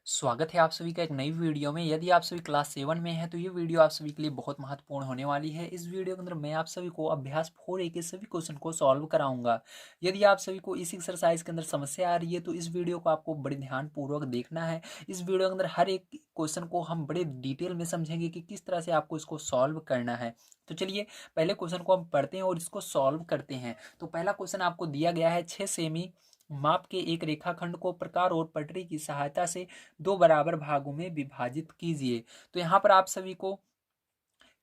स्वागत है आप सभी का एक नई वीडियो में। यदि आप सभी क्लास 7 में हैं तो ये वीडियो आप सभी के लिए बहुत महत्वपूर्ण होने वाली है। इस वीडियो के अंदर मैं आप सभी को अभ्यास 4A के सभी क्वेश्चन को सॉल्व कराऊंगा। यदि आप सभी को इस एक्सरसाइज के अंदर समस्या आ रही है तो इस वीडियो को आपको बड़े ध्यानपूर्वक देखना है। इस वीडियो के अंदर हर एक क्वेश्चन को हम बड़े डिटेल में समझेंगे कि किस तरह से आपको इसको सॉल्व करना है। तो चलिए पहले क्वेश्चन को हम पढ़ते हैं और इसको सॉल्व करते हैं। तो पहला क्वेश्चन आपको दिया गया है 6 सेमी माप के एक रेखाखंड को प्रकार और पटरी की सहायता से दो बराबर भागों में विभाजित कीजिए। तो यहाँ पर आप सभी को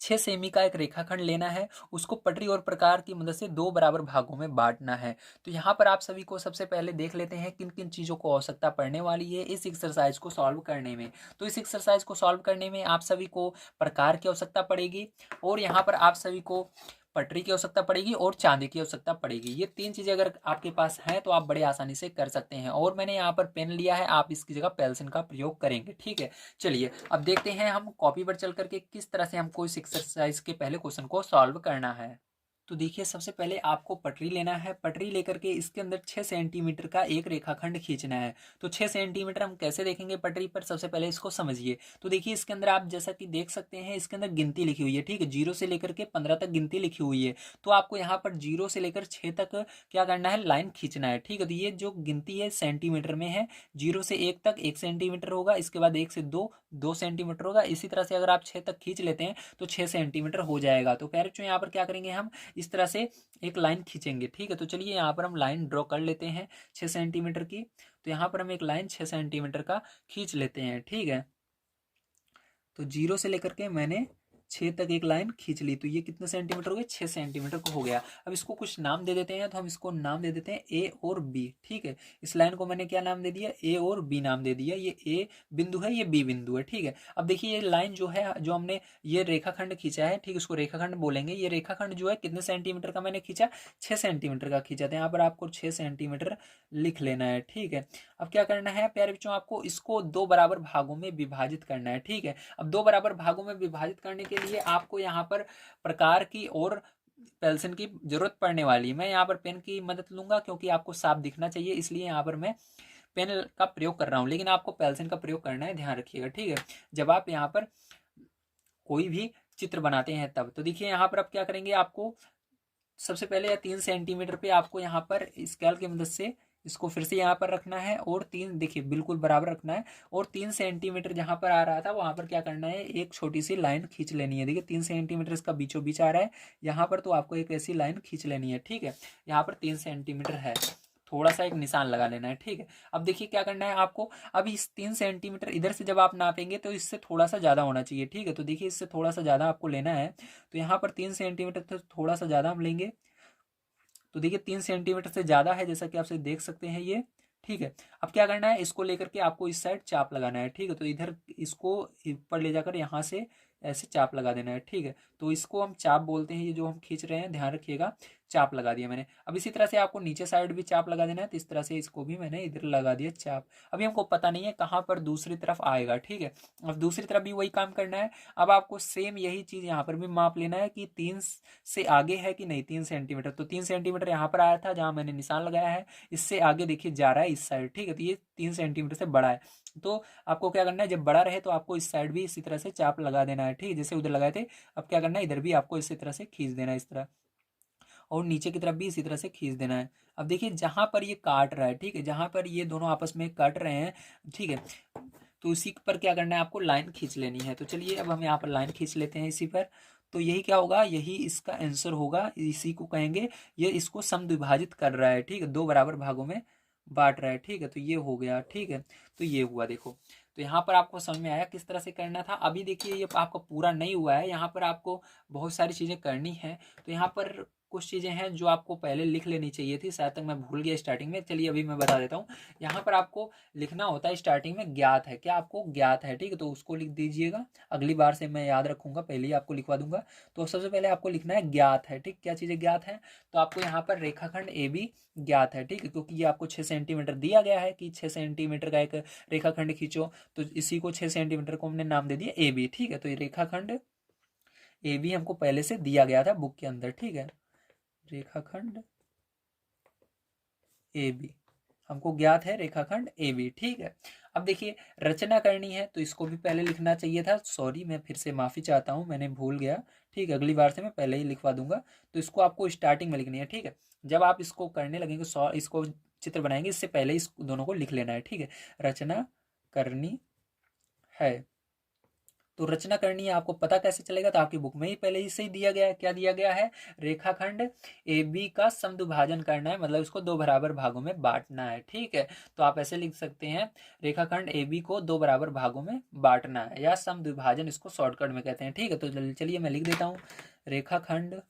6 सेमी का एक रेखाखंड लेना है, उसको पटरी और प्रकार की मदद से दो बराबर भागों में बांटना है। तो यहाँ पर आप सभी को सबसे पहले देख लेते हैं किन किन चीज़ों को आवश्यकता पड़ने वाली है इस एक्सरसाइज को सॉल्व करने में। तो इस एक्सरसाइज को सॉल्व करने में आप सभी को प्रकार की आवश्यकता पड़ेगी और यहाँ पर आप सभी को पटरी की आवश्यकता पड़ेगी और चांदी की आवश्यकता पड़ेगी। ये तीन चीज़ें अगर आपके पास हैं तो आप बड़े आसानी से कर सकते हैं। और मैंने यहाँ पर पेन लिया है, आप इसकी जगह पेंसिल का प्रयोग करेंगे। ठीक है, चलिए अब देखते हैं हम कॉपी पर चल करके किस तरह से हमको इस एक्सरसाइज के पहले क्वेश्चन को सॉल्व करना है। तो देखिए सबसे पहले आपको पटरी लेना है। पटरी लेकर के इसके अंदर 6 सेंटीमीटर का एक रेखाखंड खींचना है। तो 6 सेंटीमीटर हम कैसे देखेंगे पटरी पर, सबसे पहले इसको समझिए। तो देखिए इसके अंदर आप जैसा कि देख सकते हैं इसके अंदर गिनती लिखी हुई है। ठीक है, 0 से लेकर के 15 तक गिनती लिखी हुई है। तो आपको यहाँ पर 0 से लेकर 6 तक क्या करना है, लाइन खींचना है। ठीक है, तो ये जो गिनती है सेंटीमीटर में है। 0 से 1 तक 1 सेंटीमीटर होगा, इसके बाद 1 से 2 2 सेंटीमीटर होगा। इसी तरह से अगर आप 6 तक खींच लेते हैं तो 6 सेंटीमीटर हो जाएगा। तो कह रहे यहाँ पर क्या करेंगे, हम इस तरह से एक लाइन खींचेंगे। ठीक है, तो चलिए यहाँ पर हम लाइन ड्रॉ कर लेते हैं 6 सेंटीमीटर की। तो यहाँ पर हम एक लाइन 6 सेंटीमीटर का खींच लेते हैं। ठीक है, तो 0 से लेकर के मैंने 6 तक एक लाइन खींच ली। तो ये कितने सेंटीमीटर हो गए, 6 सेंटीमीटर को हो गया। अब इसको कुछ नाम दे देते हैं। तो हम इसको नाम दे देते हैं ए और बी। ठीक है, इस लाइन को मैंने क्या नाम दे दिया, ए और बी नाम दे दिया। ये ए बिंदु है, ये बी बिंदु है। ठीक है, अब देखिए ये लाइन जो है, जो हमने ये रेखाखंड खींचा है, ठीक है, उसको रेखाखंड बोलेंगे। ये रेखाखंड जो है कितने सेंटीमीटर का मैंने खींचा, 6 सेंटीमीटर का खींचा। तो यहाँ पर आपको 6 सेंटीमीटर लिख लेना है। ठीक है, अब क्या करना है प्यारे बच्चों, आपको इसको दो बराबर भागों में विभाजित करना है। ठीक है, अब दो बराबर भागों में विभाजित करने के लिए आपको यहाँ पर प्रकार की और पेंसिल की जरूरत पड़ने वाली है। मैं यहाँ पर पेन की मदद लूंगा क्योंकि आपको साफ दिखना चाहिए, इसलिए यहाँ पर मैं पेन का प्रयोग कर रहा हूँ, लेकिन आपको पेंसिल का प्रयोग करना है, ध्यान रखिएगा। ठीक है, जब आप यहाँ पर कोई भी चित्र बनाते हैं तब। तो देखिए यहाँ पर आप क्या करेंगे, आपको सबसे पहले 3 सेंटीमीटर पे आपको यहाँ पर स्केल की मदद से इसको फिर से यहाँ पर रखना है और तीन, देखिए बिल्कुल बराबर रखना है। और 3 सेंटीमीटर जहाँ पर आ रहा था वहां पर क्या करना है, एक छोटी सी लाइन खींच लेनी है। देखिए 3 सेंटीमीटर इसका बीचों बीच आ रहा है, यहाँ पर तो आपको एक ऐसी लाइन खींच लेनी है। ठीक है, यहाँ पर 3 सेंटीमीटर है, थोड़ा सा एक निशान लगा लेना है। ठीक है, अब देखिए क्या करना है आपको, अब इस 3 सेंटीमीटर इधर से जब आप नापेंगे तो इससे थोड़ा सा ज़्यादा होना चाहिए। ठीक है, तो देखिए इससे थोड़ा सा ज़्यादा आपको लेना है। तो यहाँ पर 3 सेंटीमीटर तो थोड़ा सा ज़्यादा हम लेंगे। तो देखिए 3 सेंटीमीटर से ज़्यादा है, जैसा कि आप से देख सकते हैं ये। ठीक है, अब क्या करना है, इसको लेकर के आपको इस साइड चाप लगाना है। ठीक है, तो इधर इसको ऊपर ले जाकर यहाँ से ऐसे चाप लगा देना है। ठीक है, तो इसको हम चाप बोलते हैं, ये जो हम खींच रहे हैं, ध्यान रखिएगा। चाप लगा दिया मैंने। अब इसी तरह से आपको नीचे साइड भी चाप लगा देना है। तो इस तरह से इसको भी मैंने इधर लगा दिया चाप। अभी हमको पता नहीं है कहाँ पर दूसरी तरफ आएगा। ठीक है, अब दूसरी तरफ भी वही काम करना है। अब आपको सेम यही चीज़ यहाँ पर भी माप लेना है कि 3 से आगे है कि नहीं 3 सेंटीमीटर। तो 3 सेंटीमीटर यहाँ पर आया था जहाँ मैंने निशान लगाया है, इससे आगे देखिए जा रहा है इस साइड। ठीक है, तो ये 3 सेंटीमीटर से बड़ा है। तो आपको क्या करना है, जब बड़ा रहे तो आपको इस साइड भी इसी तरह से चाप लगा देना है। ठीक है, जैसे उधर लगाए थे, अब क्या करना है, इधर भी आपको इसी तरह से खींच देना है, इस तरह। और नीचे की तरफ भी इसी तरह से खींच देना है। अब देखिए जहां पर ये काट रहा है, ठीक है, जहां पर ये दोनों आपस में कट रहे हैं, ठीक है, तो इसी पर क्या करना है, आपको लाइन खींच लेनी है। तो चलिए अब हम यहाँ पर लाइन खींच लेते हैं इसी पर। तो यही क्या होगा, यही इसका आंसर होगा, इसी को कहेंगे ये इसको समद्विभाजित कर रहा है। ठीक है, दो बराबर भागों में बांट रहा है। ठीक है, तो ये हो गया। ठीक है, तो ये हुआ, देखो। तो यहाँ पर आपको समझ में आया किस तरह से करना था। अभी देखिए ये आपका पूरा नहीं हुआ है, यहाँ पर आपको बहुत सारी चीज़ें करनी है। तो यहाँ पर कुछ चीज़ें हैं जो आपको पहले लिख लेनी चाहिए थी, शायद तक मैं भूल गया स्टार्टिंग में। चलिए अभी मैं बता देता हूँ। यहाँ पर आपको लिखना होता है स्टार्टिंग में ज्ञात है, क्या आपको ज्ञात है। ठीक है, तो उसको लिख दीजिएगा, अगली बार से मैं याद रखूंगा, पहले ही आपको लिखवा दूंगा। तो सबसे पहले आपको लिखना है ज्ञात है। ठीक, क्या चीज़ें ज्ञात है, तो आपको यहाँ पर रेखाखंड ए बी ज्ञात है। ठीक है, क्योंकि ये आपको 6 सेंटीमीटर दिया गया है कि 6 सेंटीमीटर का एक रेखाखंड खींचो, तो इसी को 6 सेंटीमीटर को हमने नाम दे दिया ए बी। ठीक है, तो ये रेखाखंड ए बी हमको पहले से दिया गया था बुक के अंदर। ठीक है, रेखाखंड ए बी हमको ज्ञात है, रेखाखंड ए बी। ठीक है, अब देखिए रचना करनी है तो इसको भी पहले लिखना चाहिए था, सॉरी मैं फिर से माफ़ी चाहता हूँ, मैंने भूल गया। ठीक है, अगली बार से मैं पहले ही लिखवा दूंगा। तो इसको आपको स्टार्टिंग में लिखनी है। ठीक है, जब आप इसको करने लगेंगे, इसको चित्र बनाएंगे, इससे पहले इस दोनों को लिख लेना है। ठीक है, रचना करनी है, तो रचना करनी है, आपको पता कैसे चलेगा? तो आपकी बुक में ही पहले ही से ही दिया गया है। क्या दिया गया है? रेखाखंड ए बी का समद्विभाजन करना है, मतलब इसको दो बराबर भागों में बांटना है। ठीक है, तो आप ऐसे लिख सकते हैं, रेखाखंड ए बी को दो बराबर भागों में बांटना है, या समद्विभाजन इसको शॉर्टकट में कहते हैं। ठीक है, तो चलिए मैं लिख देता हूँ, रेखाखंड,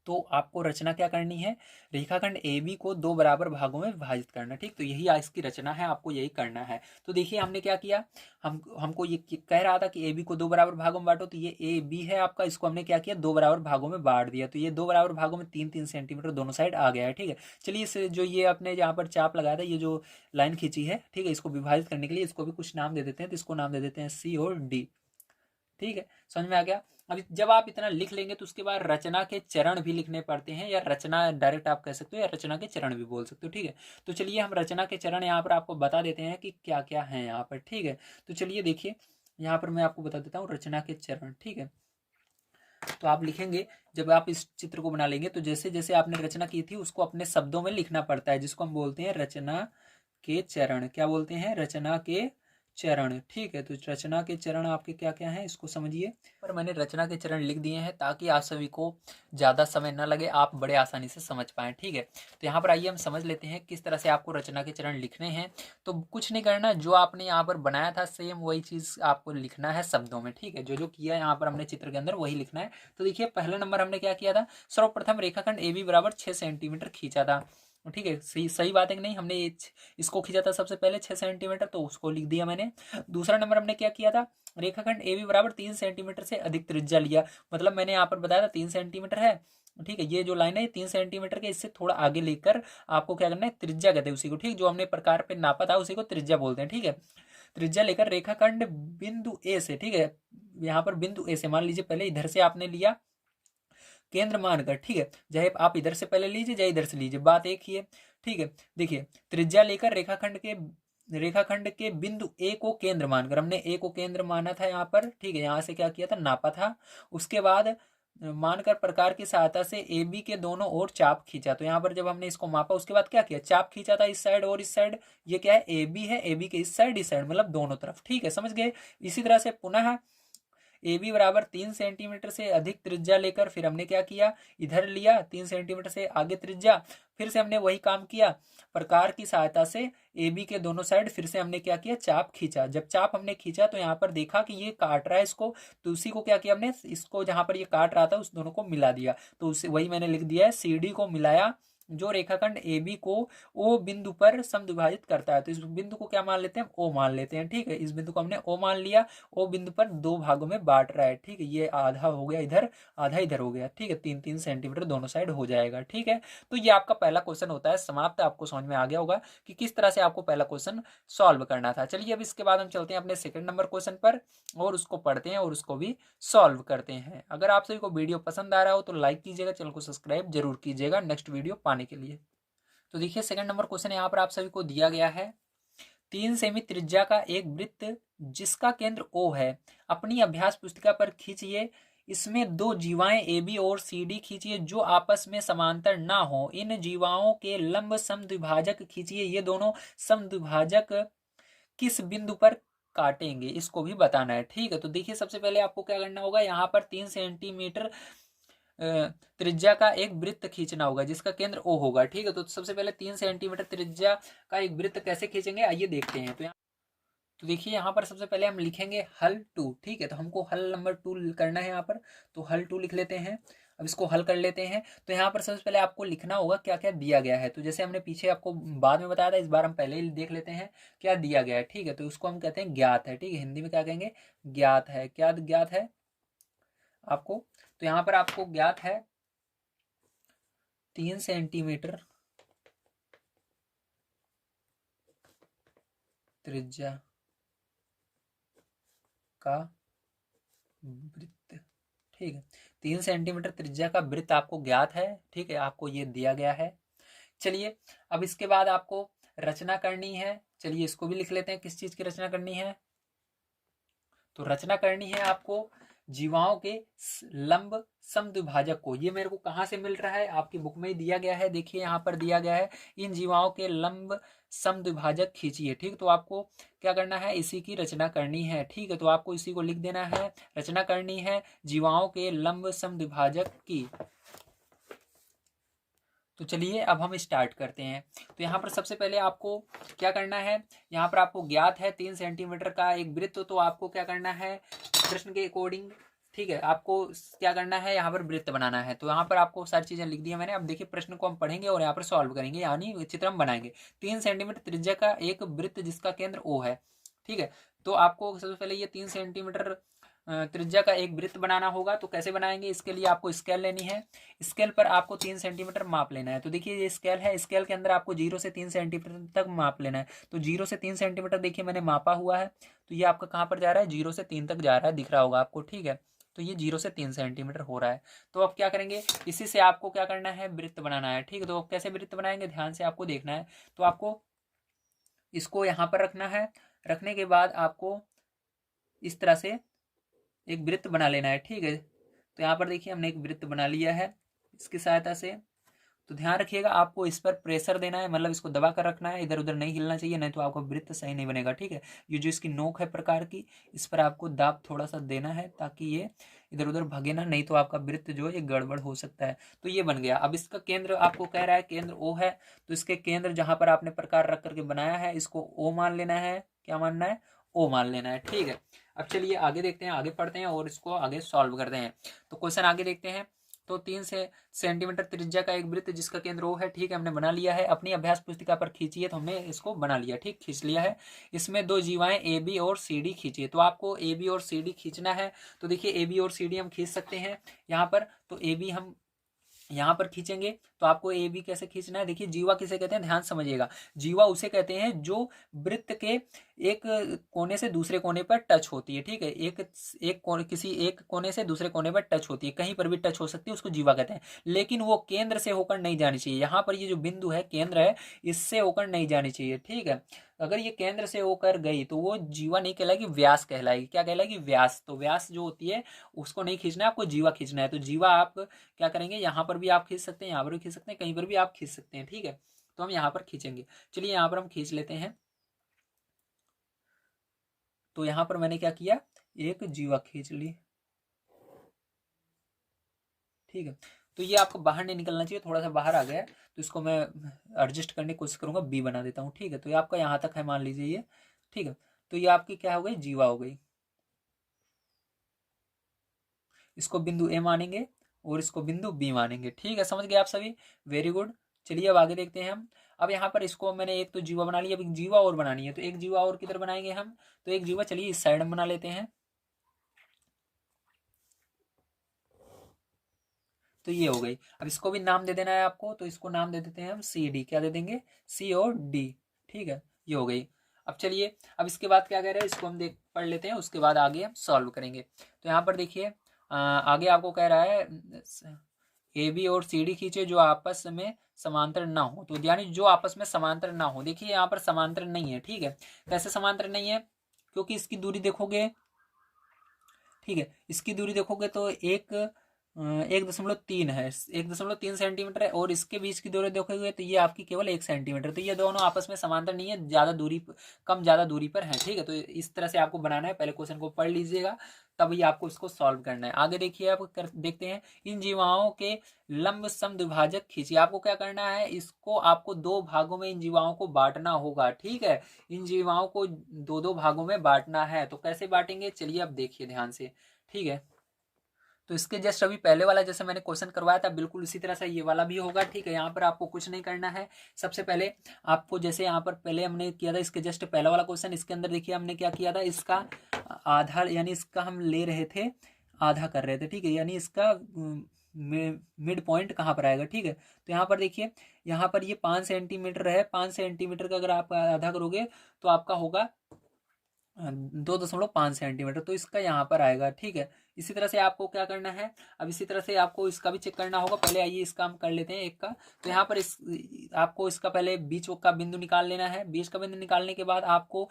तो आपको रचना क्या करनी है? रेखाखंड ए बी को दो बराबर भागों में विभाजित करना। ठीक, तो यही इसकी रचना है, आपको यही करना है। तो देखिए हमने क्या किया, हमको ये कह रहा था कि ए बी को दो बराबर भागों में बांटो, तो ये ए बी है आपका, इसको हमने क्या किया, दो बराबर भागों में बांट दिया। तो ये दो बराबर भागों में 3-3 सेंटीमीटर दोनों साइड आ गया है। ठीक है, चलिए इसे जो ये अपने यहाँ पर चाप लगाया था, ये जो लाइन खींची है, ठीक है, इसको विभाजित करने के लिए इसको भी कुछ नाम दे देते हैं। तो इसको नाम दे देते हैं सी और डी। ठीक है, समझ में आ गया? अब जब आप इतना लिख लेंगे तो उसके बाद रचना के चरण भी लिखने पड़ते हैं, या रचना डायरेक्ट आप कह सकते हो, या रचना के चरण भी बोल सकते हो। ठीक है, तो चलिए हम रचना के चरण यहाँ पर आपको बता देते हैं कि क्या क्या है यहाँ पर। ठीक है, तो चलिए देखिए यहाँ पर मैं आपको बता देता हूँ रचना के चरण। ठीक है, तो आप लिखेंगे, जब आप इस चित्र को बना लेंगे तो जैसे जैसे आपने रचना की थी उसको अपने शब्दों में लिखना पड़ता है, जिसको हम बोलते हैं रचना के चरण। क्या बोलते हैं? रचना के चरण। ठीक है, तो रचना के चरण आपके क्या क्या हैं इसको समझिए। पर मैंने रचना के चरण लिख दिए हैं ताकि आप सभी को ज़्यादा समय ना लगे, आप बड़े आसानी से समझ पाएँ। ठीक है, तो यहाँ पर आइए हम समझ लेते हैं किस तरह से आपको रचना के चरण लिखने हैं। तो कुछ नहीं करना, जो आपने यहाँ पर बनाया था सेम वही चीज़ आपको लिखना है शब्दों में। ठीक है, जो जो किया यहाँ पर हमने चित्र के अंदर वही लिखना है। तो देखिए पहला नंबर हमने क्या किया था, सर्वप्रथम रेखाखंड ए बी बराबर 6 सेंटीमीटर खींचा था। ठीक है, सही सही बात है कि नहीं? हमने इसको खींचा था सबसे पहले 6 सेंटीमीटर, तो उसको लिख दिया मैंने। दूसरा नंबर हमने क्या किया था, रेखाखंड ए बी बराबर 3 सेंटीमीटर से अधिक त्रिज्या लिया, मतलब मैंने यहाँ पर बताया था 3 सेंटीमीटर है। ठीक है, ये जो लाइन है 3 सेंटीमीटर के, इससे थोड़ा आगे लेकर आपको क्या करना है, त्रिज्या कहते हैं उसी को। ठीक, जो हमने प्रकार पे नापा था उसी को त्रिज्या बोलते हैं। ठीक है, त्रिज्या लेकर रेखाखंड बिंदु ए से, ठीक है, यहाँ पर बिंदु ए से मान लीजिए, पहले इधर से आपने लिया केंद्र मानकर। ठीक है, चाहे आप इधर से पहले लीजिए चाहे इधर से लीजिए, बात एक ही है। ठीक है, देखिए त्रिज्या लेकर रेखाखंड के बिंदु ए को केंद्र मानकर, हमने ए को केंद्र माना था यहाँ पर। ठीक है, यहाँ से क्या किया था, नापा था। उसके बाद मानकर प्रकार की सहायता से ए बी के दोनों ओर चाप खींचा। तो यहाँ पर जब हमने इसको मापा उसके बाद क्या किया, चाप खींचा था इस साइड और इस साइड। ये क्या है, ए बी है, ए बी के इस साइड इस साइड, मतलब दोनों तरफ। ठीक है, समझ गए? इसी तरह से पुनः ए बी बराबर 3 सेंटीमीटर से अधिक त्रिज्या लेकर फिर हमने क्या किया, इधर लिया 3 सेंटीमीटर से आगे त्रिज्या, फिर से हमने वही काम किया, प्रकार की सहायता से ए बी के दोनों साइड फिर से हमने क्या किया, चाप खींचा। जब चाप हमने खींचा तो यहाँ पर देखा कि ये काट रहा है इसको, तो उसी को क्या किया हमने, इसको जहाँ पर ये काट रहा था उस दोनों को मिला दिया। तो उससे वही मैंने लिख दिया है, सी डी को मिलाया, जो रेखाखंड ए बी को ओ बिंदु पर समद्विभाजित करता है। तो इस बिंदु को क्या मान लेते हैं, ओ मान लेते हैं। ठीक है, इस बिंदु को हमने ओ मान लिया, ओ बिंदु पर दो भागों में बांट रहा है। ठीक है, ये आधा हो गया इधर, आधा इधर हो गया। ठीक है, 3-3 सेंटीमीटर दोनों साइड हो जाएगा। ठीक है, तो ये आपका पहला क्वेश्चन होता है समाप्त। आपको समझ में आ गया होगा कि किस तरह से आपको पहला क्वेश्चन सॉल्व करना था। चलिए अब इसके बाद हम चलते हैं अपने सेकंड नंबर क्वेश्चन पर, और उसको पढ़ते हैं और उसको भी सॉल्व करते हैं। अगर आप सभी को वीडियो पसंद आ रहा हो तो लाइक कीजिएगा, चैनल को सब्सक्राइब जरूर कीजिएगा नेक्स्ट वीडियो पाने के लिए। तो देखिए सेकंड नंबर क्वेश्चन यहाँ पर आप सभी को दिया गया है, 3 सेमी त्रिज्या का एक वृत्त जिसका केंद्र O है, अपनी अभ्यास पुस्तिका पर खींचिए। इसमें दो जीवाएं ए बी और सी डी खींचिए जो आपस में समांतर ना हो। इन जीवाओं के लंब समद्विभाजक खींचिए। ये दोनों समद्विभाजक किस बिंदु पर काटेंगे, इसको भी बताना है। ठीक है, तो देखिए सबसे पहले आपको क्या करना होगा, यहाँ पर 3 सेंटीमीटर त्रिज्या का एक वृत्त खींचना होगा जिसका केंद्र O होगा। ठीक है, तो सबसे पहले 3 सेंटीमीटर त्रिज्या का एक वृत्त कैसे खींचेंगे आइए देखते हैं। तो देखिए यहाँ पर सबसे पहले हम लिखेंगे हल 2। ठीक है, तो हमको हल नंबर 2 करना है यहाँ पर, तो हल 2 लिख लेते हैं। अब इसको हल कर लेते हैं। तो यहाँ पर सबसे पहले आपको लिखना होगा क्या क्या दिया गया है। तो जैसे हमने पीछे आपको बाद में बताया था, इस बार हम पहले ही देख लेते हैं क्या दिया गया है। ठीक है, तो उसको हम कहते हैं ज्ञात है। ठीक है, हिंदी में क्या कहेंगे, ज्ञात है। क्या ज्ञात है आपको, तो यहाँ पर आपको ज्ञात है 3 सेंटीमीटर त्रिज्या का वृत्त। ठीक है, 3 सेंटीमीटर त्रिज्या का वृत्त आपको ज्ञात है। ठीक है, आपको ये दिया गया है। चलिए अब इसके बाद आपको रचना करनी है। चलिए इसको भी लिख लेते हैं, किस चीज़ की रचना करनी है। तो रचना करनी है आपको जीवाओं के लंब समद्विभाजक को। ये मेरे को कहाँ से मिल रहा है, आपकी बुक में ही दिया गया है, देखिए यहाँ पर दिया गया है, इन जीवाओं के लंब समद्विभाजक खींचिए। ठीक, तो आपको क्या करना है, इसी की रचना करनी है। ठीक है, तो आपको इसी को लिख देना है, रचना करनी है जीवाओं के लंब समद्विभाजक की। तो चलिए अब हम स्टार्ट करते हैं। तो यहाँ पर सबसे पहले आपको क्या करना है, यहाँ पर आपको ज्ञात है 3 सेंटीमीटर का एक वृत्त, तो आपको क्या करना है प्रश्न के अकॉर्डिंग, ठीक है, आपको क्या करना है, यहाँ पर वृत्त बनाना है। तो यहाँ पर आपको सारी चीजें लिख दी है मैंने। अब देखिए प्रश्न को हम पढ़ेंगे और यहाँ पर सॉल्व करेंगे, यानी चित्र हम बनाएंगे। 3 सेंटीमीटर त्रिज्या का एक वृत्त जिसका केंद्र O है। ठीक है, तो आपको सबसे पहले ये 3 सेंटीमीटर त्रिज्या का एक वृत्त बनाना होगा। तो कैसे बनाएंगे, इसके लिए आपको स्केल लेनी है। स्केल पर आपको 3 सेंटीमीटर माप लेना है। तो देखिए ये स्केल है, स्केल के अंदर आपको 0 से 3 सेंटीमीटर तक माप लेना है। तो 0 से 3 सेंटीमीटर देखिए मैंने मापा हुआ है। तो ये आपका कहाँ पर जा रहा है, 0 से 3 तक जा रहा है, दिख रहा होगा आपको। ठीक है, तो ये 0 से 3 सेंटीमीटर हो रहा है। तो अब क्या करेंगे, इसी से आपको क्या करना है, वृत्त बनाना है। ठीक है, तो कैसे वृत्त बनाएंगे, ध्यान से आपको देखना है। तो आपको इसको यहाँ पर रखना है, रखने के बाद आपको इस तरह से एक वृत्त बना लेना है। ठीक है, तो यहाँ पर देखिए हमने एक वृत्त बना लिया है इसकी सहायता से। तो ध्यान रखिएगा आपको इस पर प्रेशर देना है, मतलब इसको दबा कर रखना है, इधर उधर नहीं हिलना चाहिए, नहीं तो आपका वृत्त सही नहीं बनेगा। ठीक है, ये जो इसकी नोक है प्रकार की, इस पर आपको दाब थोड़ा सा देना है ताकि ये इधर उधर भगे ना, नहीं तो आपका वृत्त जो है ये गड़बड़ हो सकता है। तो ये बन गया। अब इसका केंद्र आपको कह रहा है केंद्र O है, तो इसके केंद्र जहां पर आपने प्रकार रख करके बनाया है इसको O मान लेना है। क्या मानना है, O मान लेना है। ठीक है, अब चलिए आगे देखते हैं, आगे पढ़ते हैं और इसको आगे सॉल्व करते हैं। तो क्वेश्चन आगे देखते हैं। तो 3 से सेंटीमीटर त्रिज्या का एक वृत्त जिसका केंद्र O है। ठीक है, हमने बना लिया है, अपनी अभ्यास पुस्तिका पर खींचिए। तो हमने इसको बना लिया, ठीक, खींच लिया है। इसमें 2 जीवाएं AB और CD खींचिए। तो आपको AB और CD खींचना है। तो देखिए AB और CD हम खींच सकते हैं यहाँ पर। तो AB हम यहाँ पर खींचेंगे, तो आपको ए बी कैसे खींचना है। देखिए जीवा किसे कहते हैं, ध्यान समझिएगा। जीवा उसे कहते हैं जो वृत्त के एक कोने से दूसरे कोने पर टच होती है। ठीक है, किसी एक कोने से दूसरे कोने पर टच होती है, कहीं पर भी टच हो सकती है, उसको जीवा कहते हैं। लेकिन वो केंद्र से होकर नहीं जानी चाहिए। यहाँ पर ये जो बिंदु है केंद्र है, इससे होकर नहीं जानी चाहिए। ठीक है, अगर ये केंद्र से होकर गई तो वो जीवा नहीं कहलाएगी, व्यास कहलाएगी। क्या कहलाएगी, व्यास। तो व्यास जो होती है उसको नहीं खींचना है, आपको जीवा खींचना है। तो जीवा आप क्या करेंगे, यहाँ पर भी आप खींच सकते हैं, यहाँ पर भी खींच सकते हैं, कहीं पर भी आप खींच सकते हैं। ठीक है, तो हम यहाँ पर खींचेंगे। चलिए यहाँ पर हम खींच लेते हैं। तो यहाँ पर मैंने क्या किया, एक जीवा खींच ली। ठीक है, तो ये आपको बाहर नहीं निकलना चाहिए, थोड़ा सा बाहर आ गया है, तो इसको मैं एडजस्ट करने की कोशिश करूंगा, बी बना देता हूँ। ठीक है, तो ये आपका यहाँ तक है, मान लीजिए ये। ठीक है, तो ये आपकी क्या हो गई, जीवा हो गई। इसको बिंदु ए मानेंगे और इसको बिंदु बी मानेंगे। ठीक है, समझ गए आप सभी, वेरी गुड। चलिए अब आगे देखते हैं हम। अब यहाँ पर इसको मैंने एक तो जीवा बना लिया, अब एक जीवा और बनानी है। तो एक जीवा और किधर बनाएंगे हम, तो एक जीवा चलिए इस साइड में बना लेते हैं। तो ये हो गई। अब इसको भी नाम दे देना है आपको, तो इसको नाम दे देते हैं हम CD। क्या दे देंगे, C और D। ठीक है, ये हो गई। अब चलिए, अब इसके बाद क्या कह रहे हैं, इसको हम देख पढ़ लेते हैं, उसके बाद आगे हम सॉल्व करेंगे। तो यहाँ पर देखिए आगे आपको कह रहा है AB और CD खींचे जो आपस में समांतर ना हो। तो यानी जो आपस में समांतर ना हो, देखिए यहाँ पर समांतर नहीं है। ठीक है, कैसे समांतर नहीं है, क्योंकि इसकी दूरी देखोगे, ठीक है, इसकी दूरी देखोगे तो 1.3 है, 1.3 सेंटीमीटर है, और इसके बीच की दूरी देखोगे तो ये आपकी केवल 1 सेंटीमीटर। तो ये दोनों आपस में समांतर नहीं है, ज्यादा दूरी, कम ज्यादा दूरी पर है। ठीक है, तो इस तरह से आपको बनाना है, पहले क्वेश्चन को पढ़ लीजिएगा, तभी आपको इसको सॉल्व करना है। आगे देखिए, आप देखते हैं, इन जीवाओं के लंब समद्विभाजक खींचिए। आपको क्या करना है, इसको आपको 2 भागों में इन जीवाओं को बांटना होगा। ठीक है, इन जीवाओं को 2-2 भागों में बांटना है। तो कैसे बांटेंगे, चलिए अब देखिए ध्यान से। ठीक है, तो इसके जस्ट अभी पहले वाला जैसे मैंने क्वेश्चन करवाया था, बिल्कुल इसी तरह से ये वाला भी होगा। ठीक है, यहाँ पर आपको कुछ नहीं करना है। सबसे पहले आपको, जैसे यहाँ पर पहले हमने किया था, इसके जस्ट पहला वाला क्वेश्चन, इसके अंदर देखिए हमने क्या किया था, इसका आधा, यानी इसका हम ले रहे थे, आधा कर रहे थे। ठीक है, यानी इसका मिड पॉइंट कहाँ पर आएगा। ठीक है, तो यहाँ पर देखिए, यहाँ पर ये 5 सेंटीमीटर है, 5 सेंटीमीटर का अगर आप आधा करोगे तो आपका होगा 2.5 सेंटीमीटर, तो इसका यहाँ पर आएगा। ठीक है, इसी तरह से आपको क्या करना है, अब इसी तरह से आपको इसका भी चेक करना होगा। पहले आइए इसका हम कर लेते हैं एक का। तो यहाँ पर इस आपको इसका पहले बीच का बिंदु निकाल लेना है। बीच का बिंदु निकालने के बाद आपको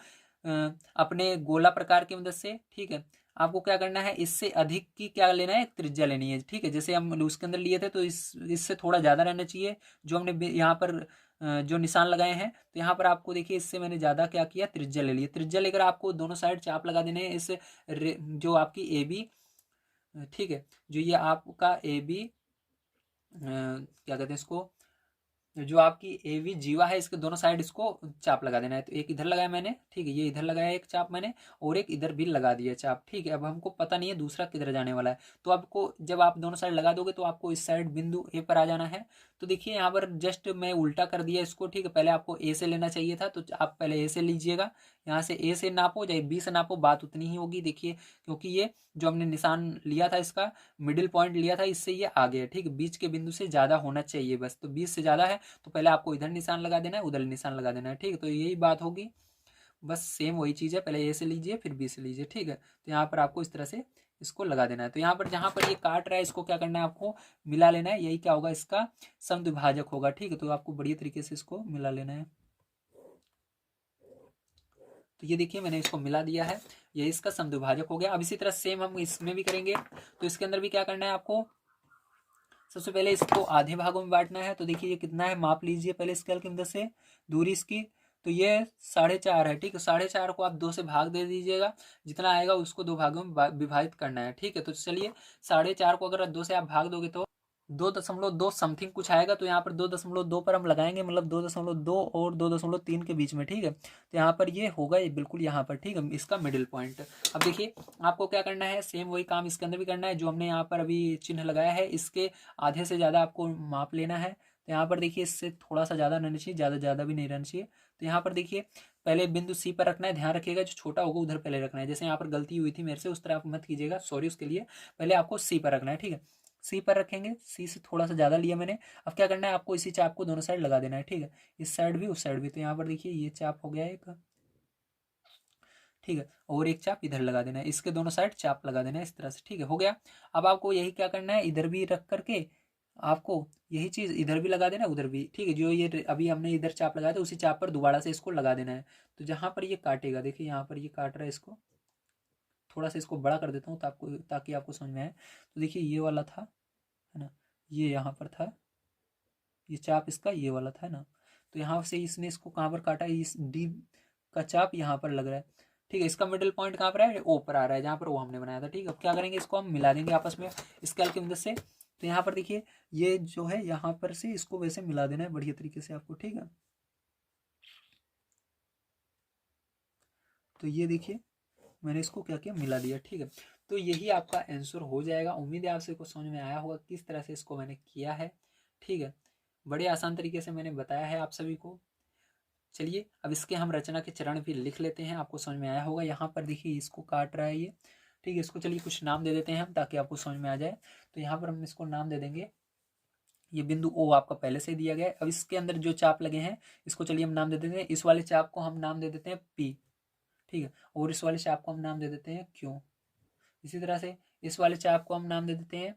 अपने गोला प्रकार की मदद से, ठीक है, आपको क्या करना है, इससे अधिक की क्या लेना है, त्रिज्या लेनी है। ठीक है, जैसे हम उसके अंदर लिए थे तो इससे थोड़ा ज़्यादा रहना चाहिए जो हमने यहाँ पर जो निशान लगाए हैं। तो यहाँ पर आपको देखिए इससे मैंने ज़्यादा क्या किया, त्रिज्या ले लिया। त्रिज्या लेकर आपको दोनों साइड चाप लगा देने हैं इस जो आपकी ए बी, ठीक है, जो ये आपका ए बी क्या कहते हैं इसको, जो आपकी ए वी जीवा है, इसके दोनों साइड इसको चाप लगा देना है। तो एक इधर लगाया मैंने, ठीक है, ये इधर लगाया एक चाप मैंने, और एक इधर भी लगा दिया चाप। ठीक है, अब हमको पता नहीं है दूसरा किधर जाने वाला है। तो आपको जब आप दोनों साइड लगा दोगे तो आपको इस साइड बिंदु ए पर आ जाना है। तो देखिए यहाँ पर जस्ट मैं उल्टा कर दिया इसको। ठीक है, पहले आपको ए से लेना चाहिए था, तो आप पहले ए से लीजिएगा। यहाँ से ए से नापो चाहे बी से नापो, बात उतनी ही होगी। देखिए क्योंकि ये जो हमने निशान लिया था, इसका मिडिल पॉइंट लिया था, इससे ये आगे है। ठीक है, बीच के बिंदु से ज़्यादा होना चाहिए बस। तो 20 से ज़्यादा है तो पहले आपको इधर निशान लगा देना है, उधर निशान लगा देना है। ठीक है, तो यही बात होगी, बस सेम वही चीज़ है। पहले ए से लीजिए फिर बी से लीजिए। ठीक है, तो यहाँ पर आपको इस तरह से इसको लगा देना है। तो यहाँ पर जहाँ पर ये काट रहा है इसको क्या करना है, आपको मिला लेना है। यही क्या होगा, इसका समद्विभाजक होगा। ठीक है, तो आपको बढ़िया तरीके से इसको मिला लेना है। तो ये देखिए मैंने इसको मिला दिया है, ये इसका समद्विभाजक हो गया। अब इसी तरह सेम हम इसमें भी करेंगे। तो इसके अंदर भी क्या करना है आपको, सबसे पहले इसको आधे भागों में बांटना है। तो देखिए ये कितना है, माप लीजिए पहले स्केल की मदद से दूरी इसकी। तो ये 4.5 है। ठीक है, 4.5 को आप 2 से भाग दे दीजिएगा, जितना आएगा उसको 2 भागों में विभाजित करना है। ठीक है, तो चलिए 4.5 को अगर 2 से आप भाग दोगे तो 2.2 समथिंग कुछ आएगा। तो यहाँ पर 2.2 पर हम लगाएंगे, मतलब 2.2 और 2.3 के बीच में। ठीक है, तो यहाँ पर ये होगा, ये बिल्कुल यहाँ पर। ठीक है, इसका मिडिल पॉइंट। अब देखिए आपको क्या करना है, सेम वही काम इसके अंदर भी करना है। जो हमने यहाँ पर अभी चिन्ह लगाया है, इसके आधे से ज़्यादा आपको माप लेना है। तो यहाँ पर देखिए इससे थोड़ा सा ज़्यादा रहना चाहिए, ज़्यादा ज़्यादा भी नहीं रहना चाहिए। तो यहाँ पर देखिए पहले बिंदु सी पर रखना है, ध्यान रखिएगा जो छोटा होगा उधर पहले रखना है। जैसे यहाँ पर गलती हुई थी मेरे से, उस तरह आप मत कीजिएगा, सॉरी उसके लिए। पहले आपको सी पर रखना है। ठीक है, सी पर रखेंगे, सी से थोड़ा सा ज़्यादा लिया मैंने। अब क्या करना है, आपको इसी चाप को दोनों साइड लगा देना है। ठीक है, इस साइड भी उस साइड भी। तो यहाँ पर देखिए ये चाप हो गया एक, ठीक है, और एक चाप इधर लगा देना है, इसके दोनों साइड चाप लगा देना है इस तरह से। ठीक है, हो गया। अब आपको यही क्या करना है, इधर भी रख करके आपको यही चीज़ इधर भी लगा देना है, उधर भी। ठीक है, जो ये अभी हमने इधर चाप लगाया था उसी चाप पर दोबारा से इसको लगा देना है। तो जहाँ पर ये काटेगा, देखिए यहाँ पर ये काट रहा है, इसको थोड़ा सा इसको बड़ा कर देता हूँ ताकि आपको समझ में आए। तो देखिए ये वाला था, है ना, ये यहाँ पर था, ये चाप इसका ये वाला था ना। तो यहाँ से इसने इसको कहाँ पर काटा है, इस डी का चाप यहाँ पर लग रहा है। ठीक है, इसका मिडिल पॉइंट कहाँ पर है, ओ पर आ रहा है, जहाँ पर वो हमने बनाया था। ठीक है, अब क्या करेंगे, इसको हम मिला देंगे आपस में स्केल की मदद से। तो यहाँ पर देखिए ये जो है यहाँ पर से इसको वैसे मिला देना है बढ़िया तरीके से आपको। ठीक है, तो ये देखिए मैंने इसको क्या किया, मिला दिया। ठीक है, तो यही आपका आंसर हो जाएगा। उम्मीद है आपसे कुछ समझ में आया होगा किस तरह से इसको मैंने किया है। ठीक है, बड़े आसान तरीके से मैंने बताया है आप सभी को। चलिए अब इसके हम रचना के चरण भी लिख लेते हैं, आपको समझ में आया होगा। यहाँ पर देखिए इसको काट रहा है ये। ठीक है, इसको चलिए कुछ नाम दे देते हैं हम ताकि आपको समझ में आ जाए। तो यहाँ पर हम इसको नाम दे देंगे, ये बिंदु ओ आपका पहले से दिया गया है। अब इसके अंदर जो चाप लगे हैं इसको चलिए हम नाम दे देते हैं। इस वाले चाप को हम नाम दे देते हैं पी। ठीक है, और इस वाले चाप को हम नाम दे देते हैं क्यू। इसी तरह से इस वाले चाप को हम नाम दे देते हैं